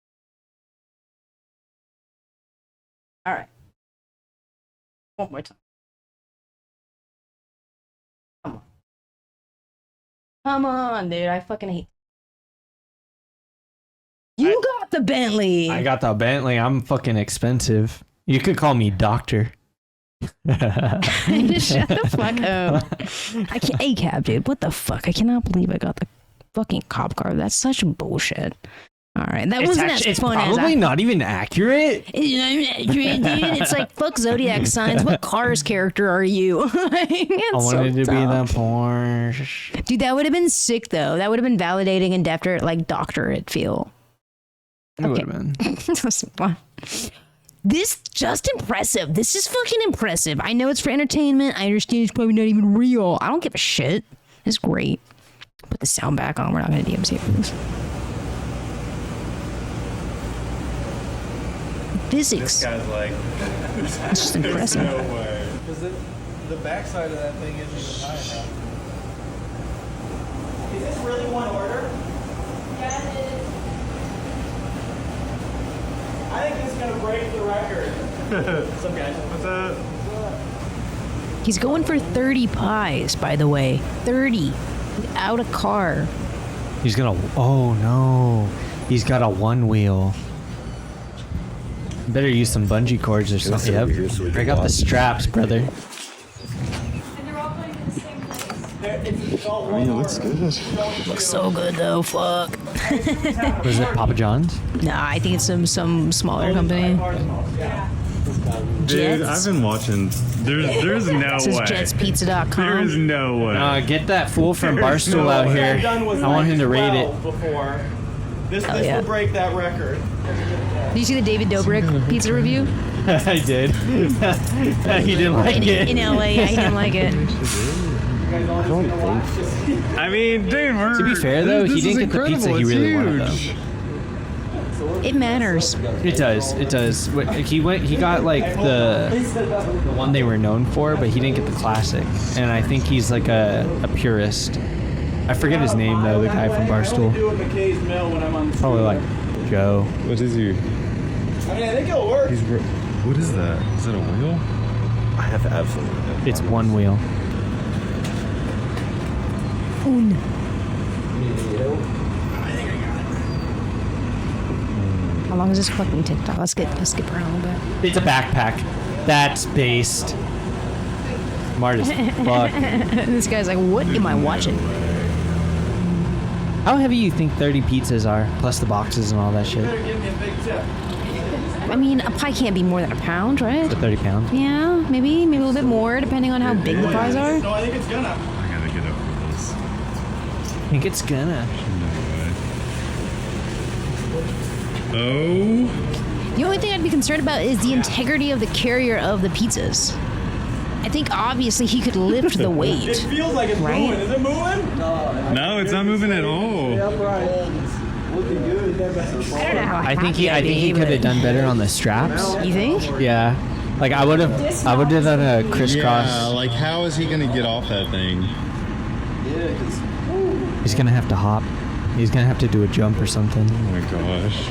all right. One more time. Come on. Come on, dude. I fucking hate. You got the Bentley. I got the Bentley. I'm fucking expensive. You could call me Doctor. Shut the fuck up. I can't. A cab, dude. What the fuck? I cannot believe I got the fucking cop car. That's such bullshit. All right, that wasn't as fun as probably not even accurate. It's like fuck zodiac signs. What Cars character are you? I wanted to be the Porsche. Dude, that would have been sick though. That would have been validating and doctorate feel. It would have been. That's fun. This just impressive. This is fucking impressive. I know it's for entertainment. I understand it's probably not even real. I don't give a shit. It's great. Put the sound back on. We're not gonna DMC for this. Physics. This guy's like, It's just impressive. There's no way. Because the backside of that thing isn't even high enough. Is this really one order? Yeah, it is. I think this is gonna break the record. What's up, guys? What's up? He's going for 30 pies, by the way. 30. Without a car. He's gonna. Oh no. He's got a one wheel. Better use some bungee cords or something. Yep. Break out the straps, brother. And they're all going to the same place. I mean, it looks good. Looks so good though. Fuck. Was it Papa John's? Nah, I think it's some smaller company. Dude, Jets? I've been watching. There's no This is way. jetspizza.com. There is no way. Get that fool from Barstool out here. I want him to rate it. Before. This yeah. will break that record. Did you see the David Dobrik pizza review? I did. He didn't like it. In LA, yeah, he didn't like it. I don't think. I mean, dude, To be fair though, he didn't get the pizza he really wanted though. It matters. It does. It does. He got like the one they were known for, but he didn't get the classic. And I think he's like a purist. I forget his name though, the guy from Barstool. Probably like Joe. What is he? I mean, I think it'll work. What is that? Is that a wheel? I have absolutely no idea. It's one wheel. How long is this fucking TikTok? Let's skip around a little bit. It's a backpack. That's based. Smart as fuck. This guy's like, what am I watching? How heavy you think 30 pizzas are, plus the boxes and all that shit? I mean, a pie can't be more than a pound, right? For 30 pounds? Yeah, maybe a little bit more, depending on how big the pies are. No, I think it's gonna. I gotta get over this. I think it's gonna. Oh. The only thing I'd be concerned about is the integrity of the carrier of the pizzas. I think obviously he could lift the weight. It feels like it's right? moving. Is it moving? No, it's not moving at all. Looking good. I don't know how I think he could have done better on the straps. You think? Yeah. Like I would have done a crisscross. Yeah, like how is he gonna get off that thing? He's gonna have to hop. He's gonna have to do a jump or something. Oh my gosh.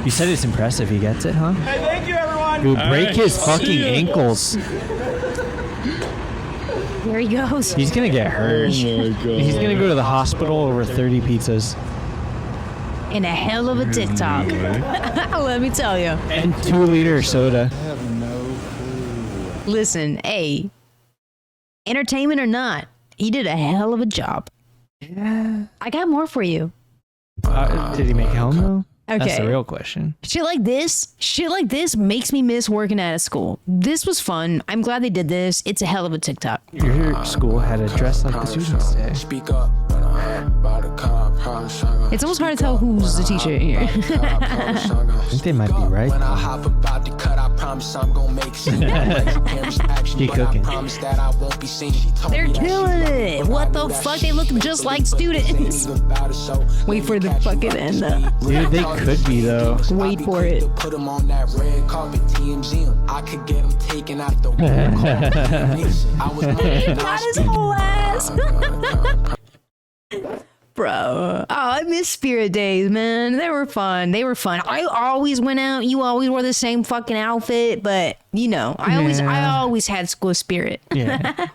You said it's impressive. He gets it, huh? Hey, thank you, everyone. Dude, break his fucking ankles. There he goes. He's gonna get hurt. Oh my god. He's gonna go to the hospital over 30 pizzas. In a hell of a TikTok. Let me tell you. And 2-liter soda. I have no clue. Listen, hey, entertainment or not, he did a hell of a job. Yeah. I got more for you. Did he make it home though? That's the Okay. real question. Shit like this makes me miss working at a school. This was fun. I'm glad they did this. It's a hell of a TikTok. Your school had a dress like the students did. It's almost hard to tell who's the teacher here. I think they might be right. Keep cooking. They're killing it. What the fuck? They look just like students. Wait for the fucking end. Dude, they could be though. Wait for it. Put them on that red carpet, TMZ. I could get them taken out the Not his whole ass. Bro, I miss Spirit Days, man. They were fun. I always went out. You always wore the same fucking outfit, but you know, I always had school spirit. Yeah.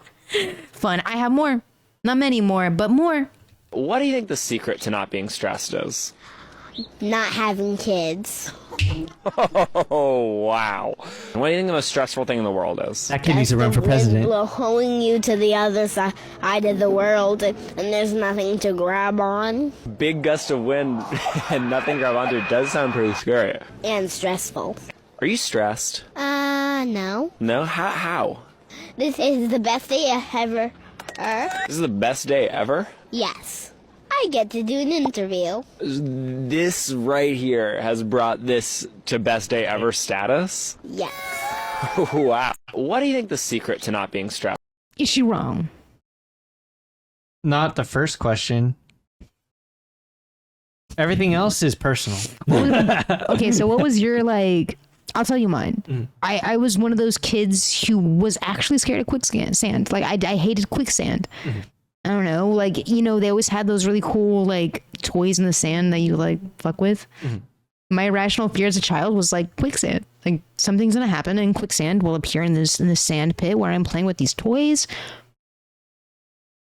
Fun. I have more. Not many more, but more. What do you think the secret to not being stressed is? Not having kids. Oh, wow. What do you think the most stressful thing in the world is? That kid needs to run for president. Blowing you to the other side of the world, and there's nothing to grab on. Big gust of wind and nothing to grab onto does sound pretty scary. And stressful. Are you stressed? No. No? How? This is the best day ever. This is the best day ever? Yes. I get to do an interview. This right here has brought this to best day ever status? Yes. Wow. What do you think the secret to not being stressed? Is she wrong? Not the first question. Everything else is personal. Okay, so what was your like? I'll tell you mine. I was one of those kids who was actually scared of quicksand. Like I hated quicksand. I don't know, like, you know, they always had those really cool like toys in the sand that you like fuck with. My irrational fear as a child was like quicksand. Like something's gonna happen and quicksand will appear in this sand pit where I'm playing with these toys.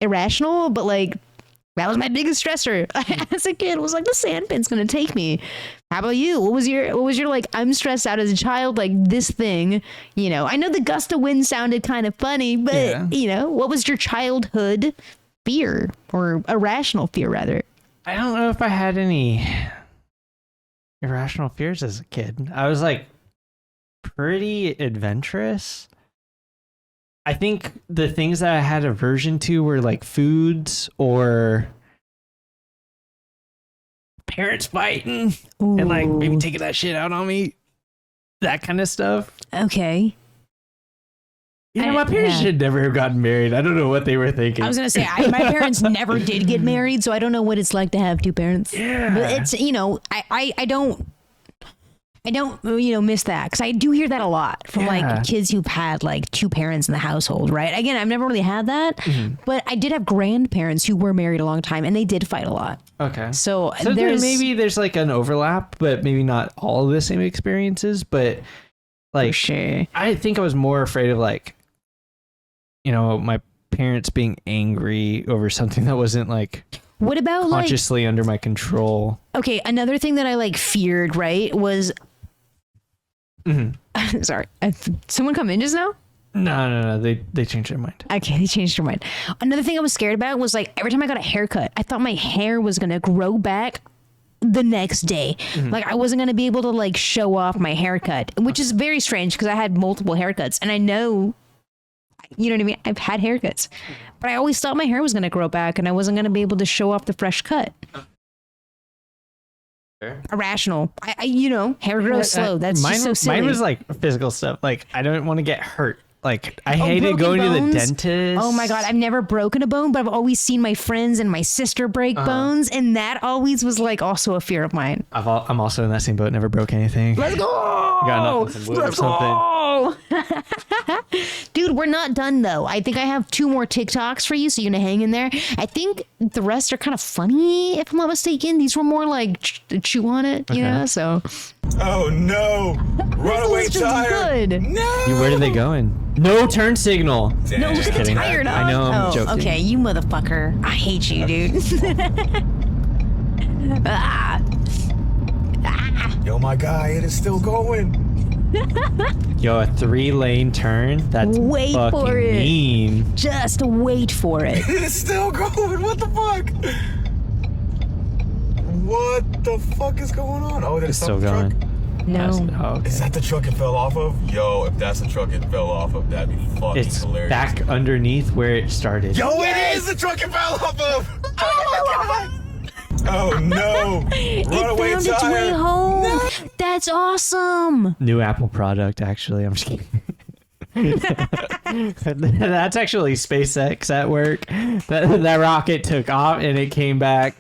Irrational, but like that was my biggest stressor as a kid. Was like the sand pit's gonna take me. How about you? What was your like? I'm stressed out as a child. Like this thing, you know. I know the gust of wind sounded kind of funny, but you know, what was your childhood fear or irrational fear rather? I don't know if I had any irrational fears as a kid. I was like pretty adventurous. I think the things that I had aversion to were like foods or parents fighting and like maybe taking that shit out on me. That kind of stuff. Okay. You know, my parents should never have gotten married. I don't know what they were thinking. I was gonna say my parents never did get married, so I don't know what it's like to have two parents. Yeah, but it's, you know, I don't you know, miss that because I do hear that a lot from like kids who've had like two parents in the household, right? Again, I've never really had that, but I did have grandparents who were married a long time and they did fight a lot. Okay. So there's like an overlap, but maybe not all the same experiences. But like, sure. I think I was more afraid of like, you know, my parents being angry over something that wasn't like what about consciously under my control. Okay, another thing that I like feared, right, was sorry, someone come in just now? No, they changed their mind. Okay, they changed their mind. Another thing I was scared about was like every time I got a haircut, I thought my hair was gonna grow back the next day. Like I wasn't gonna be able to like show off my haircut, which is very strange because I had multiple haircuts and I know, you know what I mean? I've had haircuts, but I always thought my hair was gonna grow back and I wasn't gonna be able to show off the fresh cut. Irrational. I you know, hair grows slow. That's just so silly. Mine was like physical stuff. Like I don't want to get hurt. Like I hated going to the dentist. Oh my God, I've never broken a bone, but I've always seen my friends and my sister break bones, and that always was like also a fear of mine. I'm also in that same boat. Never broke anything. Let's go! Got knocked on some wood or something. Dude, we're not done though. I think I have 2 more TikToks for you, so you're gonna hang in there. I think the rest are kind of funny, if I'm not mistaken. These were more like chew on it, you know. So. Oh no! Runaway tire! Good. No! Where are they going? No turn signal. No, look at the tire, dog. I know, I'm joking. Okay, you motherfucker. I hate you, dude. Yo, my guy, it is still going. Yo, a 3-lane turn? That's wait fucking for it. mean. Just wait for it. It is still going. What the fuck? What the fuck is going on? Oh, It's still going. No. Oh, okay. Is that the truck it fell off of? Yo, if that's the truck it fell off of, that'd be fucking It's hilarious. back underneath where it started. Yo, it is the truck it fell off of! Oh no! Runaway It found its way tire. home. No. That's awesome. New Apple product, actually. I'm just kidding. That's actually SpaceX at work. That rocket took off and it came back.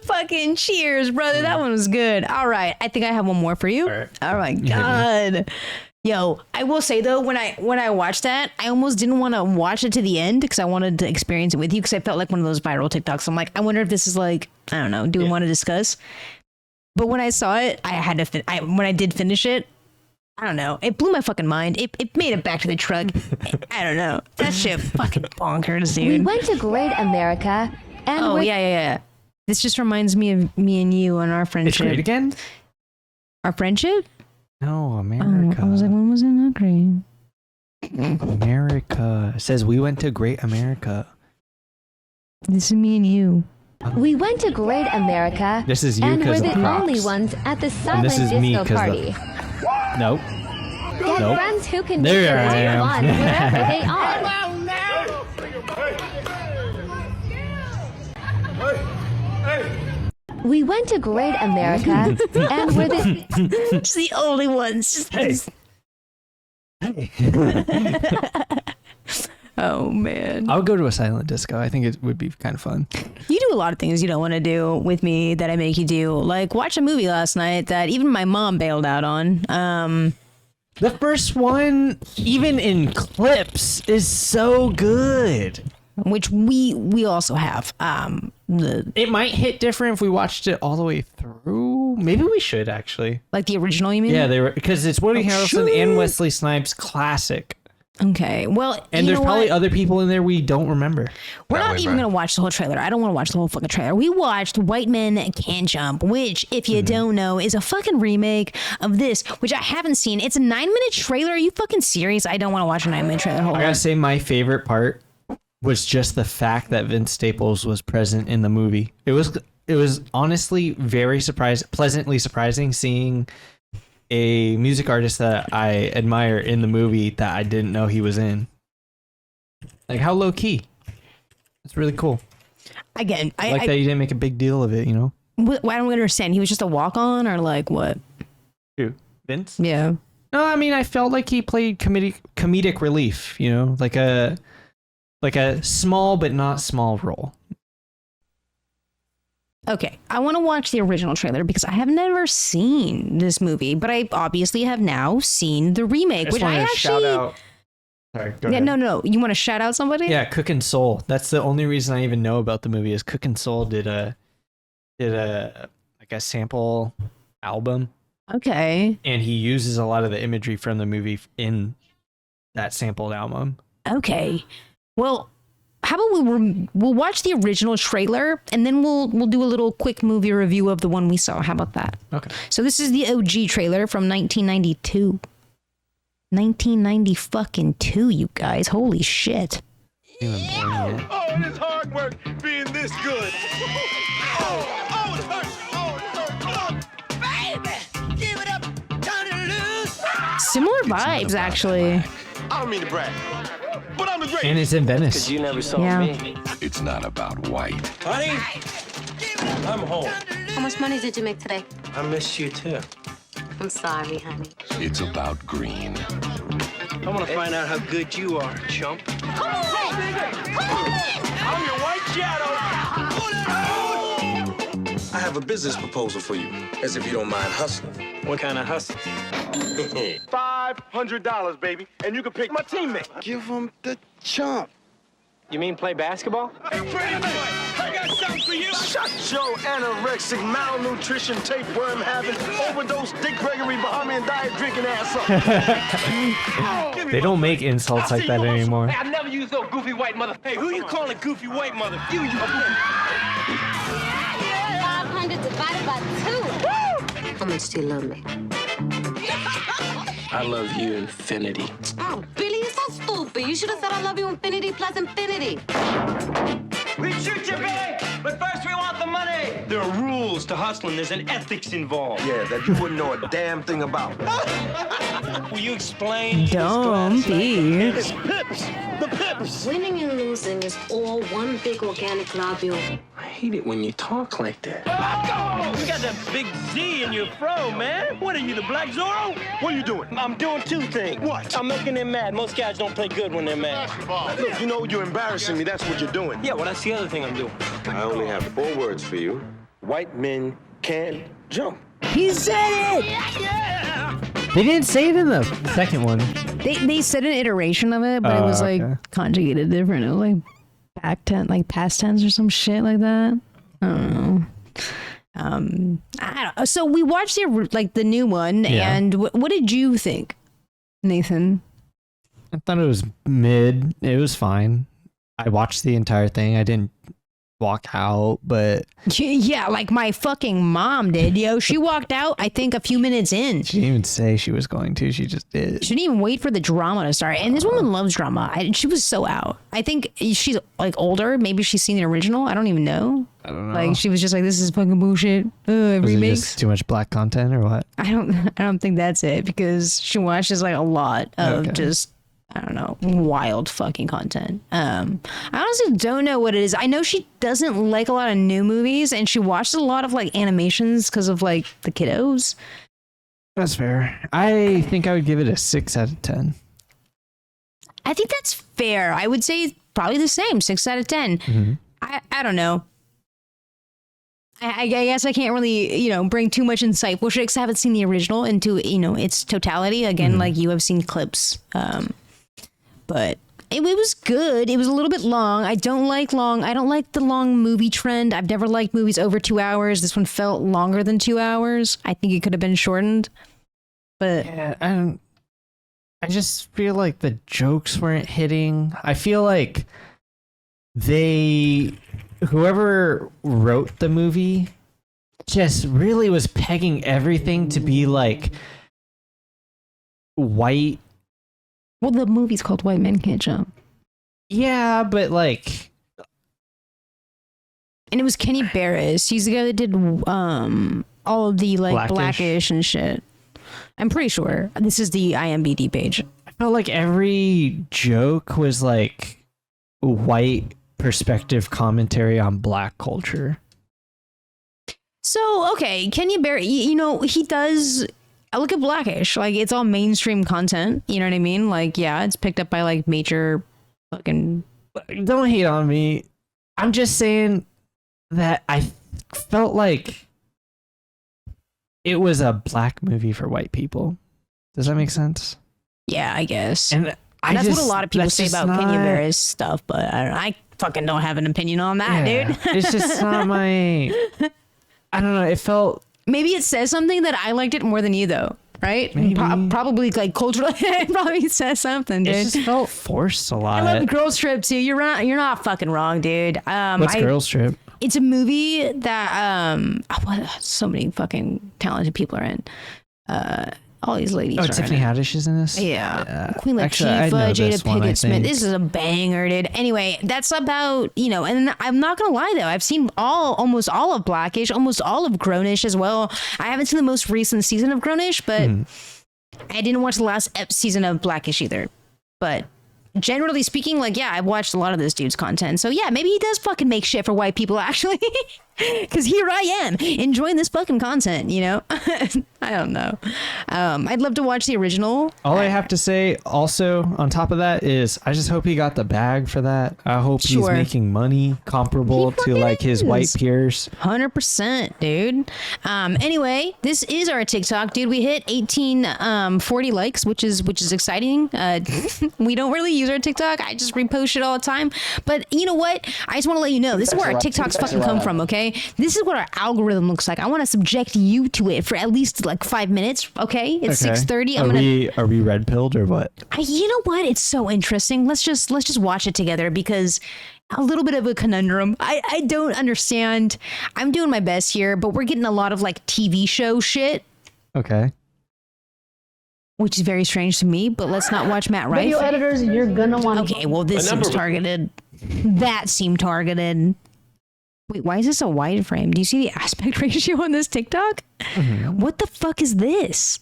Fucking cheers, brother. That one was good. All right. I think I have one more for you. Oh my God. Yo, I will say though, when I watched that, I almost didn't want to watch it to the end because I wanted to experience it with you because I felt like one of those viral TikToks. I'm like, I wonder if this is like, I don't know, do we want to discuss? But when I saw it, I had to. When I did finish it, I don't know. It blew my fucking mind. It made it back to the truck. I don't know. That shit fucking bonkers, dude. We went to Great America, and Oh yeah. This just reminds me of me and you and our friendship. It's great again? Our friendship? No, America. I was like, when was it not great? America. It says we went to Great America. This is me and you. we went to Great America, This is you and we're 'cause of the Crocs. only ones at the And silent this is me disco 'cause party. Nope. Get Nope. friends who can There make I it am. fun wherever they are. We went to Great America, and we're the It's the only ones. Oh man. I would go to a silent disco. I think it would be kind of fun. You do a lot of things you don't want to do with me that I make you do. Like watch a movie last night that even my mom bailed out on. The first one, even in clips, is so good. Which we also have. It might hit different if we watched it all the way through. Maybe we should actually. Like the original, you mean? Yeah, they were because it's Woody Harrelson and Wesley Snipes classic. Okay, well, And there's probably other people in there we don't remember. We're not even going to watch the whole trailer. I don't want to watch the whole fucking trailer. We watched White Men Can't Jump, which, if you don't know, is a fucking remake of this, which I haven't seen. It's a 9-minute trailer. Are you fucking serious? I don't want to watch a 9-minute trailer. Hold I on. gotta say, my favorite part was just the fact that Vince Staples was present in the movie. It was honestly very pleasantly surprising seeing a music artist that I admire in the movie that I didn't know he was in. Like how low key. It's really cool. Again, I like that you didn't make a big deal of it, you know? I don't understand. He was just a walk-on or like what? Who? Vince? Yeah. No, I mean I felt like he played comedic relief, you know, like a small but not small role. Okay, I want to watch the original trailer because I have never seen this movie, but I obviously have now seen the remake, which I actually. Shout out. Sorry, go Yeah, ahead. no. You want to shout out somebody? Yeah, Cookin' Soul. That's the only reason I even know about the movie is Cookin' Soul did a like a sample album. Okay. And he uses a lot of the imagery from the movie in that sampled album. Okay. Well, how about we'll watch the original trailer and then we'll do a little quick movie review of the one we saw. How about that? Okay. So this is the OG trailer from 1992. 1990 fucking 2, you guys. Holy shit. Oh, and it's hard work being this good. Oh, it hurts. Oh, it hurts. Come on, baby. Give it up. Turn it loose. Similar vibes, actually. I don't mean to brag, but I'm the greatest. And it's in Venice. Because you never saw me. It's not about white. Honey, I'm home. How much money did you make today? I miss you too. I'm sorry, honey. It's about green. I want to find out how good you are, chump. I'm your white shadow. I have a business proposal for you, as if you don't mind hustling. What kind of hustle? $500, baby, and you can pick my teammate. Give him the chump. You mean play basketball? Hey, pretty boy, I got something for you. Shut your anorexic, malnutrition, tapeworm having, overdose, Dick Gregory, Bahamian diet drinking ass up. They don't make insults like that anymore. Hey, I never used no goofy white mother. Hey, who you calling goofy white mother? You goofy. 500 divided by 2. How much do you love me? I love you, infinity. Oh, Billy, you're so stupid. You should have said I love you infinity plus infinity. We shoot you, Billy, but first we want the money. There are rules to hustling. There's an ethics involved. Yeah, that you wouldn't know a damn thing about. Will you explain? Don't be. It's Pips. The Pips. Winning and losing is all one big organic globule. I hate it when you talk like that. Algo! You got that big Z in your fro, man. What are you, the Black Zorro? What are you doing? I'm doing two things. What? I'm making them mad. Most guys don't play good when they're mad. Look, you know you're embarrassing me. That's what you're doing. Yeah, well, that's the other thing I'm doing. I only have 4 words for you. White men can't jump. He said it. Yeah! They didn't say it in the second one. They said an iteration of it, but it was like conjugated different. It was like past tense or some shit like that. I don't know. I don't know. So we watched the new one, and what did you think, Nathan? I thought it was mid. It was fine. I watched the entire thing. I didn't walk out, but yeah, like my fucking mom did. Yo, she walked out, I think, a few minutes in. She didn't even say she was going to. She just did. She didn't even wait for the drama to start. And this woman loves drama. She was so out. I think she's like older. Maybe she's seen the original. I don't even know. I don't know. Like she was just like, this is fucking bullshit. Was it Remakes. just too much black content or what? I don't think that's it, because she watches like a lot of just, I don't know, wild fucking content. I honestly don't know what it is. I know she doesn't like a lot of new movies, and she watches a lot of like animations because of like the kiddos. That's fair. I think I would give it a 6 out of 10. I think that's fair. I would say probably the same, 6 out of 10. Mm-hmm. I don't know. I guess I can't really, bring too much insightful shit because I haven't seen the original into, its totality. Again, like you have seen clips. But it was good. It was a little bit long. I don't like the long movie trend. I've never liked movies over 2 hours. This one felt longer than 2 hours. I think it could have been shortened. But yeah, I just feel like the jokes weren't hitting. I feel like whoever wrote the movie just really was pegging everything to be like white. Well, the movie's called White Men Can't Jump. Yeah, but like... And it was Kenny Barris. He's the guy that did all of the like Blackish and shit. I'm pretty sure. This is the IMDb page. I felt like every joke was like white perspective commentary on black culture. So, okay, Kenny Barris, he does... I look at Blackish, like it's all mainstream content. You know what I mean? Like, yeah, it's picked up by like major fucking. Don't hate on me. I'm just saying that I felt like it was a black movie for white people. Does that make sense? Yeah, I guess. And that's what a lot of people say about Kenny Barris stuff, but I fucking don't have an opinion on that, dude. It's just not my. I don't know. It felt. Maybe it says something that I liked it more than you, though, right? Maybe. Probably like culturally, it probably says something, dude. It just felt forced a lot. I love Girls Trip too. You're not fucking wrong, dude. What's Girls Trip? It's a movie that so many fucking talented people are in. All these ladies. Oh, are Tiffany Haddish is in this? Yeah. Queen Latifah, Jada Pinkett Smith. This is a banger, dude. Anyway, that's about, and I'm not going to lie, though. I've seen almost all of Blackish, almost all of Grownish as well. I haven't seen the most recent season of Grownish, but I didn't watch the last season of Blackish either. But generally speaking, like, yeah, I've watched a lot of this dude's content. So, yeah, maybe he does fucking make shit for white people, actually. Because here I am enjoying this fucking content, I don't know. I'd love to watch the original. All I have to say also on top of that is I just hope he got the bag for that. I hope he's making money comparable to like his white peers. 100%, dude. Anyway, this is our TikTok, dude. We hit 1840 likes, which is exciting. We don't really use our TikTok. I just repost shit all the time. But you know what? I just want to let you know this is where our TikToks fucking come from, okay? This is what our algorithm looks like. I want to subject you to it for at least like 5 minutes, okay? It's 6:30. Are we red pilled or what? You know what? It's so interesting. Let's just watch it together because a little bit of a conundrum. I don't understand. I'm doing my best here, but we're getting a lot of like TV show shit. Okay. Which is very strange to me, but let's not watch Matt Rife. Video editors, you're gonna want. Okay, well this seems targeted. That seemed targeted. Wait, why is this a wide frame? Do you see the aspect ratio on this TikTok? What the fuck is this?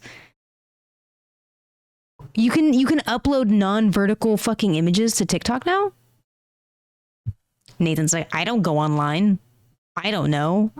You can upload non-vertical fucking images to TikTok now? Nathan's like, I don't go online. I don't know.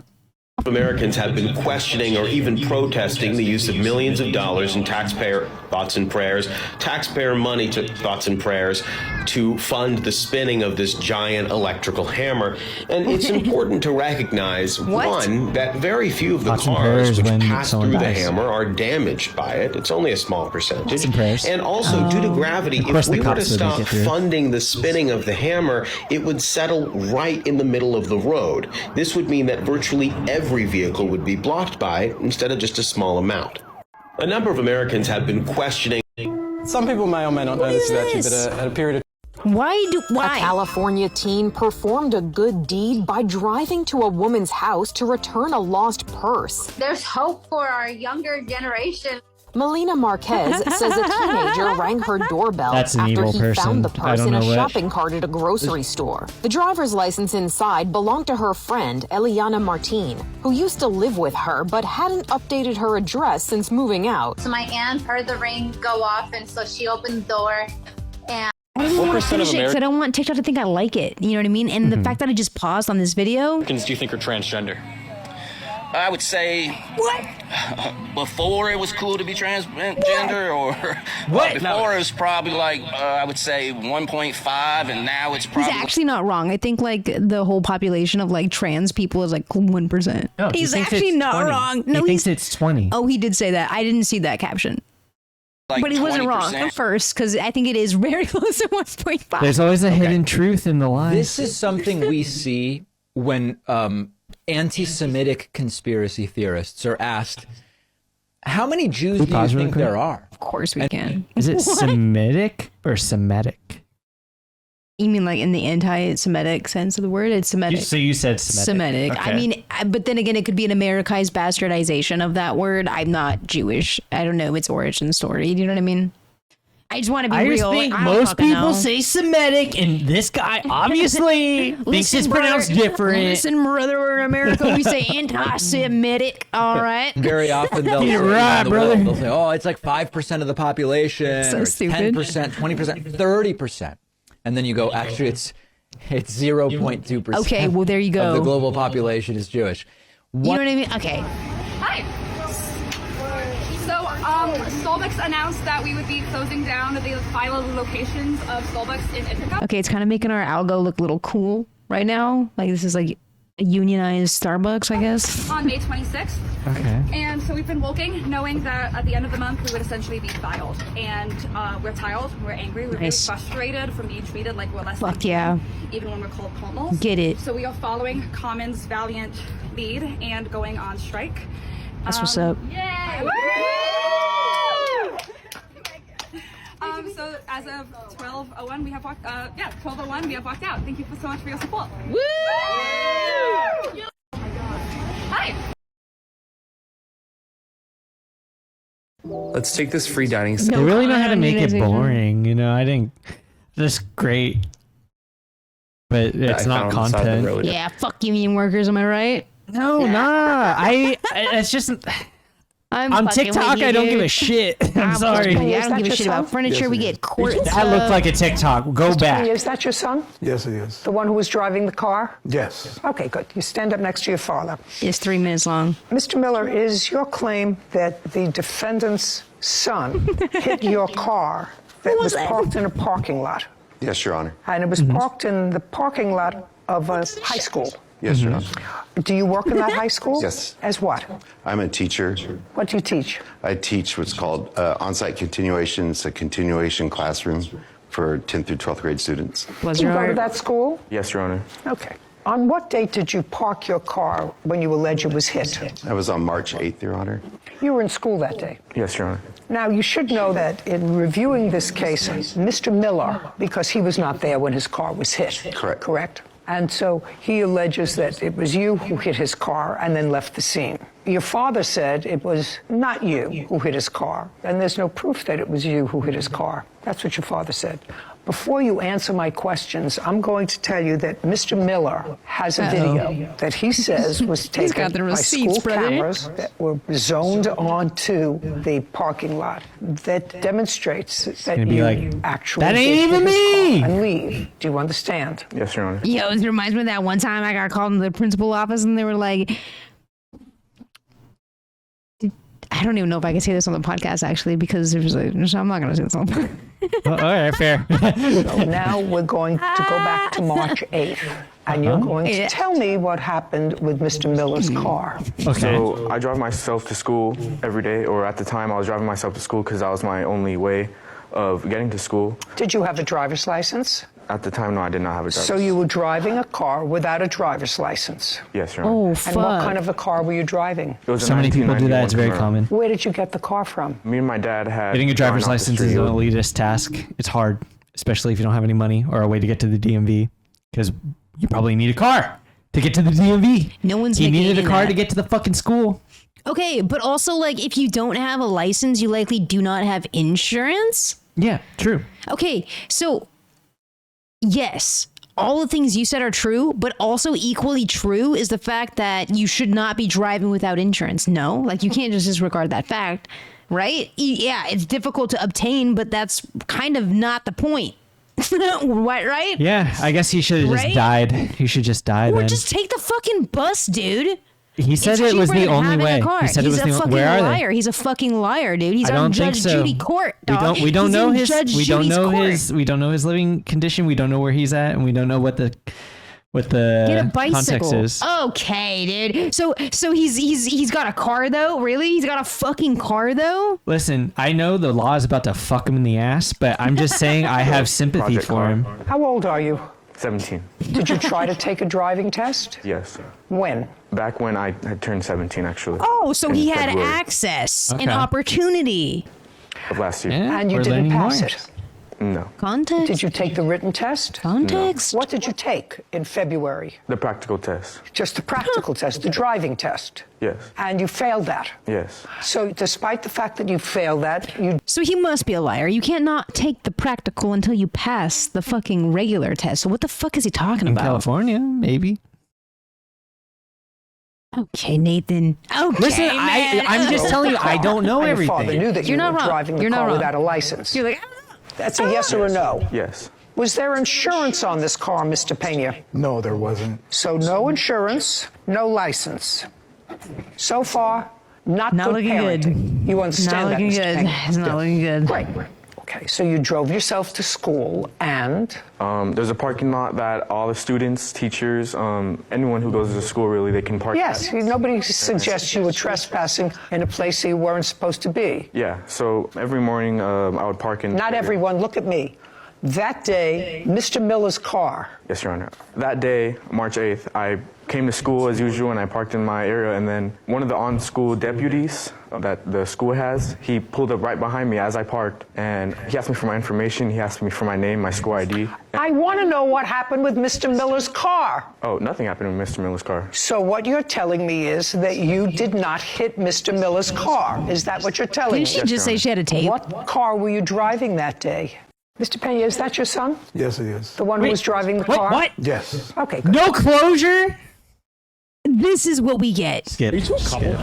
Americans have been questioning or even protesting the use of millions of dollars in taxpayer thoughts and prayers, taxpayer money to thoughts and prayers to fund the spinning of this giant electrical hammer. And it's important to recognize, one, that very few of the cars which pass through the hammer are damaged by it. It's only a small percentage. And also, due to gravity, if we were to stop funding the spinning of the hammer, it would settle right in the middle of the road. This would mean that virtually every vehicle would be blocked by it instead of just a small amount. A number of Americans have been questioning. Some people may or may not know this is actually, but at a period of Why? A California teen performed a good deed by driving to a woman's house to return a lost purse. There's hope for our younger generation. Melina Marquez says a teenager rang her doorbell after he found the purse in a shopping cart at a grocery store. The driver's license inside belonged to her friend, Eliana Martin, who used to live with her but hadn't updated her address since moving out. So my aunt heard the ring go off, and so she opened the door, and I don't want to finish it because I don't want TikTok to think I like it. You know what I mean? And the fact that I just paused on this video. Americans do you think are transgender? I would say before it was cool to be transgender, or before it was probably like I would say 1.5, and now it's probably. He's actually not wrong. I think like the whole population of like trans people is like 1%. No, he's actually not 20. wrong. No, he thinks it's 20. Oh, he did say that. I didn't see that caption. Like but he wasn't 20%. wrong at first, because I think it is very close to 1.5. There's always a hidden truth in the line. This is something we see when anti-Semitic conspiracy theorists are asked, how many Jews do you think there are? Of course we can. Is it Semitic or Semitic? You mean like in the anti-Semitic sense of the word? It's Semitic. So you said Semitic. Okay. I mean, but then again, it could be an Americanized bastardization of that word. I'm not Jewish. I don't know its origin story. Do you know what I mean? I just want to be real. I just think most people say Semitic, and this guy obviously thinks it's pronounced different. Listen, brother, we're in America. We say anti-Semitic. All right. Very often they'll say, right, brother. They'll say, oh, it's like 5% of the population, So or stupid. 10%, 20%, 30%. And then you go, actually, it's 0.2%. Okay, well, there you go. Of the global population is Jewish. You know what I mean? Okay. Hi. So, Starbucks announced that we would be closing down the 5 locations of Starbucks in Ithaca. Okay, it's kind of making our algo look a little cool right now. Like this is like a unionized Starbucks, I guess. On May 26th. Okay. And so we've been working knowing that at the end of the month we would essentially be filed. And we're tired, we're angry, we're Nice. very frustrated from being treated like we're less Fuck than yeah. even when we're called criminals. Get it. So we are following Common's valiant lead and going on strike. That's what's up. Yay! So as of 12:01, we have walked. 12:01, we have walked out. Thank you so much for your support. Woo! Hi. Let's take this free dining. They really know how to make it boring. You know, I think that's great, but it's not content. Yeah, fuck union workers. Am I right? No, nah. It's just. I'm on fucking TikTok, with you, I don't dude. give a shit. I'm sorry. I don't give a shit about furniture. We get court That stuff. looked like a TikTok. Go back. Is that your son? Yes, it is. The one who was driving the car? Yes. Okay, good. You stand up next to your father. It's 3 minutes long. Mr. Miller, is your claim that the defendant's son hit your car that was parked in a parking lot? Yes, Your Honor. And it was parked in the parking lot of a high school? Yes, Your Honor. Do you work in that high school? Yes. As what? I'm a teacher. What do you teach? I teach what's called on-site continuation. It's a continuation classroom for 10th through 12th grade students. Do you go to that school? Yes, Your Honor. Okay. On what date did you park your car when you allege it was hit? That was on March 8th, Your Honor. You were in school that day. Yes, Your Honor. Now, you should know that in reviewing this case, Mr. Miller, because he was not there when his car was hit. Correct. Correct? And so he alleges that it was you who hit his car and then left the scene. Your father said it was not you who hit his car, and there's no proof that it was you who hit his car. That's what your father said. Before you answer my questions, I'm going to tell you that Mr. Miller has a video that he says was taken by school cameras that were zoned onto the parking lot that demonstrates that you actually that ain't even me! And leave. Do you understand? Yes, Your Honor. Yo, it reminds me of that one time I got called into the principal office and they were like, I don't even know if I can say this on the podcast actually because there's I'm not going to say this on the podcast. All right, fair. So now we're going to go back to March 8th. And you're going to tell me what happened with Mr. Miller's car. Okay. So I drive myself to school every day, or at the time I was driving myself to school because that was my only way of getting to school. Did you have a driver's license? At the time, no, I did not have a driver's So you were driving a car without a driver's license? Yes, Your Honor. Oh, fuck. And what kind of a car were you driving? It was so many people do that, it's very common. Where did you get the car from? Me and my dad had... Getting a driver's license is an elitist task. It's hard, especially if you don't have any money or a way to get to the DMV, because you probably need a car to get to the DMV. No one's You needed a negating car that. to get to the fucking school. Okay, but also, like, if you don't have a license, you likely do not have insurance? Yeah, true. Okay, so, yes, all the things you said are true, but also equally true is the fact that you should not be driving without insurance. No, like, you can't just disregard that fact, right? Yeah, it's difficult to obtain, but that's kind of not the point. What, right? Yeah, I guess he should have just Right? died. He should just die Or then. just take the fucking bus, dude. He said It's it was cheaper the than only having a way. car. He said He's it was a the fucking Where are liar. they? He's a fucking liar, dude. He's I on don't think Judge so. Judy Court, dog. We don't He's know in his Judge we don't Judy's know court. his we don't know his living condition. We don't know where he's at, and we don't know what the Get a context bicycle. is. Okay, dude. So he's got a car though. Really? He's got a fucking car though. Listen, I know the law is about to fuck him in the ass, but I'm just saying I have sympathy for him. How old are you? 17. Did you try to take a driving test? Yes. When? Back when I had turned 17, actually. Oh, so in he had February access and Okay. opportunity. of last year. And you didn't pass it? No. Context? Did you take the written test? Context? What did you take in February? The practical test. Just the practical test, the driving test. Yes. And you failed that. Yes. So despite the fact that you failed that, you... So he must be a liar. You can't not take the practical until you pass the fucking regular test. So what the fuck is he talking In about? California, maybe. Okay, Nathan. Okay, Listen, man. I'm just telling you, I don't know And your everything. father knew that You're you not were wrong. driving the You're not car wrong. without a license. You're like, That's a yes or a no. Yes. Was there insurance on this car, Mr. Pena? No, there wasn't. So no insurance, no license. So far, not good looking parenting. good. You understand Not that, looking Mr. good. Pena? It's not looking good. Great. Okay, so you drove yourself to school and... There's a parking lot that all the students, teachers, anyone who goes to school, really, they can park Yes, at. nobody suggests you were trespassing in a place you weren't supposed to be. Yeah, so every morning I would park in... Not everyone, look at me. That day, Mr. Miller's car. Yes, Your Honor. That day, March 8th, I came to school as usual and I parked in my area, and then one of the on-school deputies that the school has, he pulled up right behind me as I parked, and he asked me for my information, he asked me for my name, my school ID. I want to know what happened with Mr. Miller's car. Oh, nothing happened with Mr. Miller's car. So what you're telling me is that you did not hit Mr. Miller's car. Is that what you're telling me? Didn't she just say she had a tape? What car were you driving that day? Mr. Pena, is that your son? Yes, it is. The one who was driving the car? What? Yes. Okay, good. No closure? This is what we get. Skip. Are you two a couple?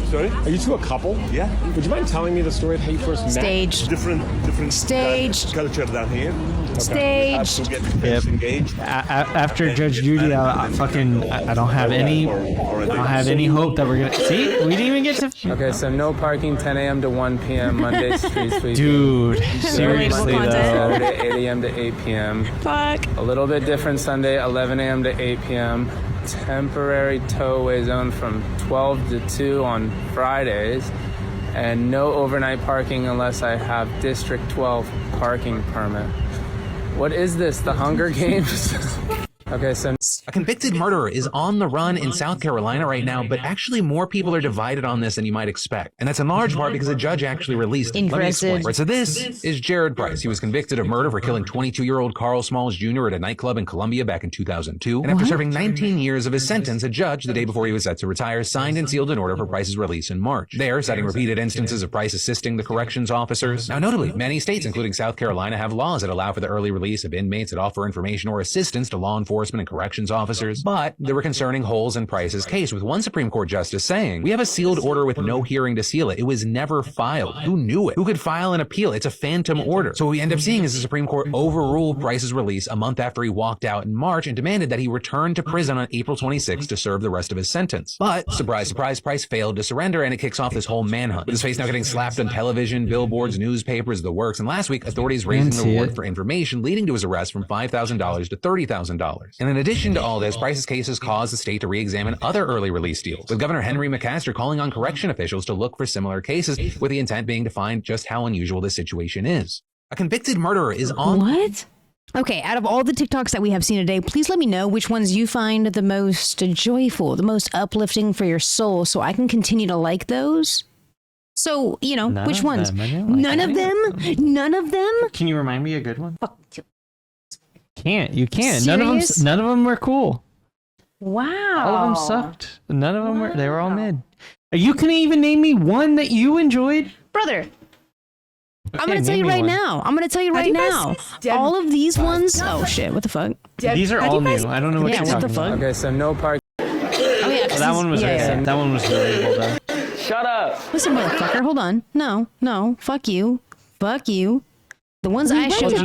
Sorry? Are you two a couple? Yeah. Would you mind telling me the story of how you first met? Staged. Different Staged. culture down here. Staged. Have to get parents engaged. After Judge Judy, I don't have any hope that we're gonna see. We didn't even get to. Okay, so no parking 10 a.m. to 1 p.m. Monday street sweeping. Dude, seriously though. Saturday 8 a.m. to 8 p.m. Fuck. A little bit different Sunday 11 a.m. to 8 p.m. Temporary tow-away zone from 12 to 2 on Fridays, and no overnight parking unless I have District 12 parking permit. What is this? The Hunger Games? Okay, so A convicted murderer is on the run in South Carolina right now, but actually more people are divided on this than you might expect. And that's in large part because a judge actually released it. Let me explain. Right, so this is Jared Price. He was convicted of murder for killing 22-year-old Carl Smalls Jr. at a nightclub in Columbia back in 2002. And after serving 19 years of his sentence, a judge, the day before he was set to retire, signed and sealed an order for Price's release in March. There, citing repeated instances of Price assisting the corrections officers. Now, notably, many states, including South Carolina, have laws that allow for the early release of inmates that offer information or assistance to law enforcement and corrections officers. But there were concerning holes in Price's case, with one Supreme Court justice saying, "We have a sealed order with no hearing to seal it. It was never filed. Who knew it? Who could file an appeal? It's a phantom order." So what we end up seeing is the Supreme Court overruled Price's release a month after he walked out in March and demanded that he return to prison on April 26 to serve the rest of his sentence. But, surprise, surprise, Price failed to surrender, and it kicks off this whole manhunt, with his face now getting slapped on television, billboards, newspapers, the works. And last week, authorities raising the reward for information, leading to his arrest from $5,000 to $30,000. And in addition to all this, Price's case has caused the state to re-examine other early release deals, with Governor Henry McMaster calling on correction officials to look for similar cases, with the intent being to find just how unusual this situation is. A convicted murderer is on... What? Okay, out of all the TikToks that we have seen today, please let me know which ones you find the most joyful, the most uplifting for your soul, so I can continue to like those. So, you know, which ones? None of them? None of them? Can you remind me a good one? Fuck you. You can't. Serious? None of them were cool. Wow. All of them sucked. None of them were. They were all mid. You couldn't even name me one that you enjoyed, brother. I'm gonna tell you right now. All of these ones. Oh shit! What the fuck? These are all new. I don't know what you're talking about. Okay, so no park. Oh yeah, that one was that one was relatable though. Shut up. Listen, motherfucker. Hold on. No. Fuck you. The ones I showed you.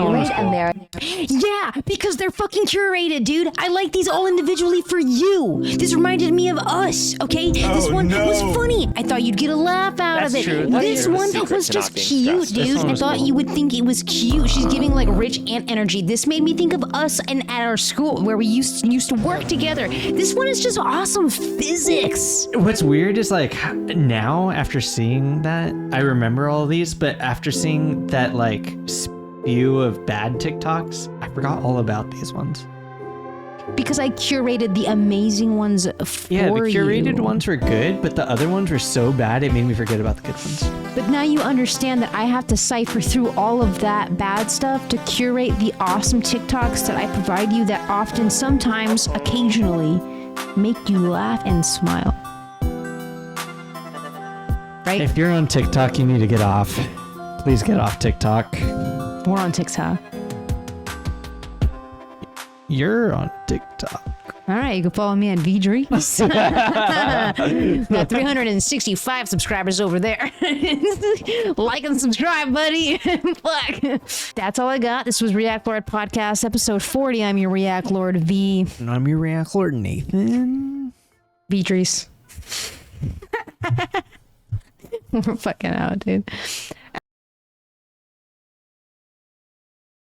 Yeah, because they're fucking curated, dude. I like these all individually for you. This reminded me of us, okay? This one was funny. I thought you'd get a laugh out of it. True. This one was just cute, dude. I thought you would think it was cute. She's giving like rich aunt energy. This made me think of us and at our school where we used to work together. This one is just awesome physics. What's weird is like now after seeing that, I remember all these, but after seeing that like spew of bad TikToks, I forgot all about these ones. Because I curated the amazing ones for you. Yeah, the curated ones were good, but the other ones were so bad it made me forget about the good ones. But now you understand that I have to cipher through all of that bad stuff to curate the awesome TikToks that I provide you that often, sometimes, occasionally, make you laugh and smile. Right? If you're on TikTok, you need to get off. Please get off TikTok. We're on TikTok. You're on TikTok. All right, you can follow me on VDreams. Got 365 subscribers over there. Like and subscribe, buddy. Fuck. That's all I got. This was Reactlord Podcast, episode 40. I'm your Reactlord V. And I'm your Reactlord Nathan. VDreams. We're fucking out, dude.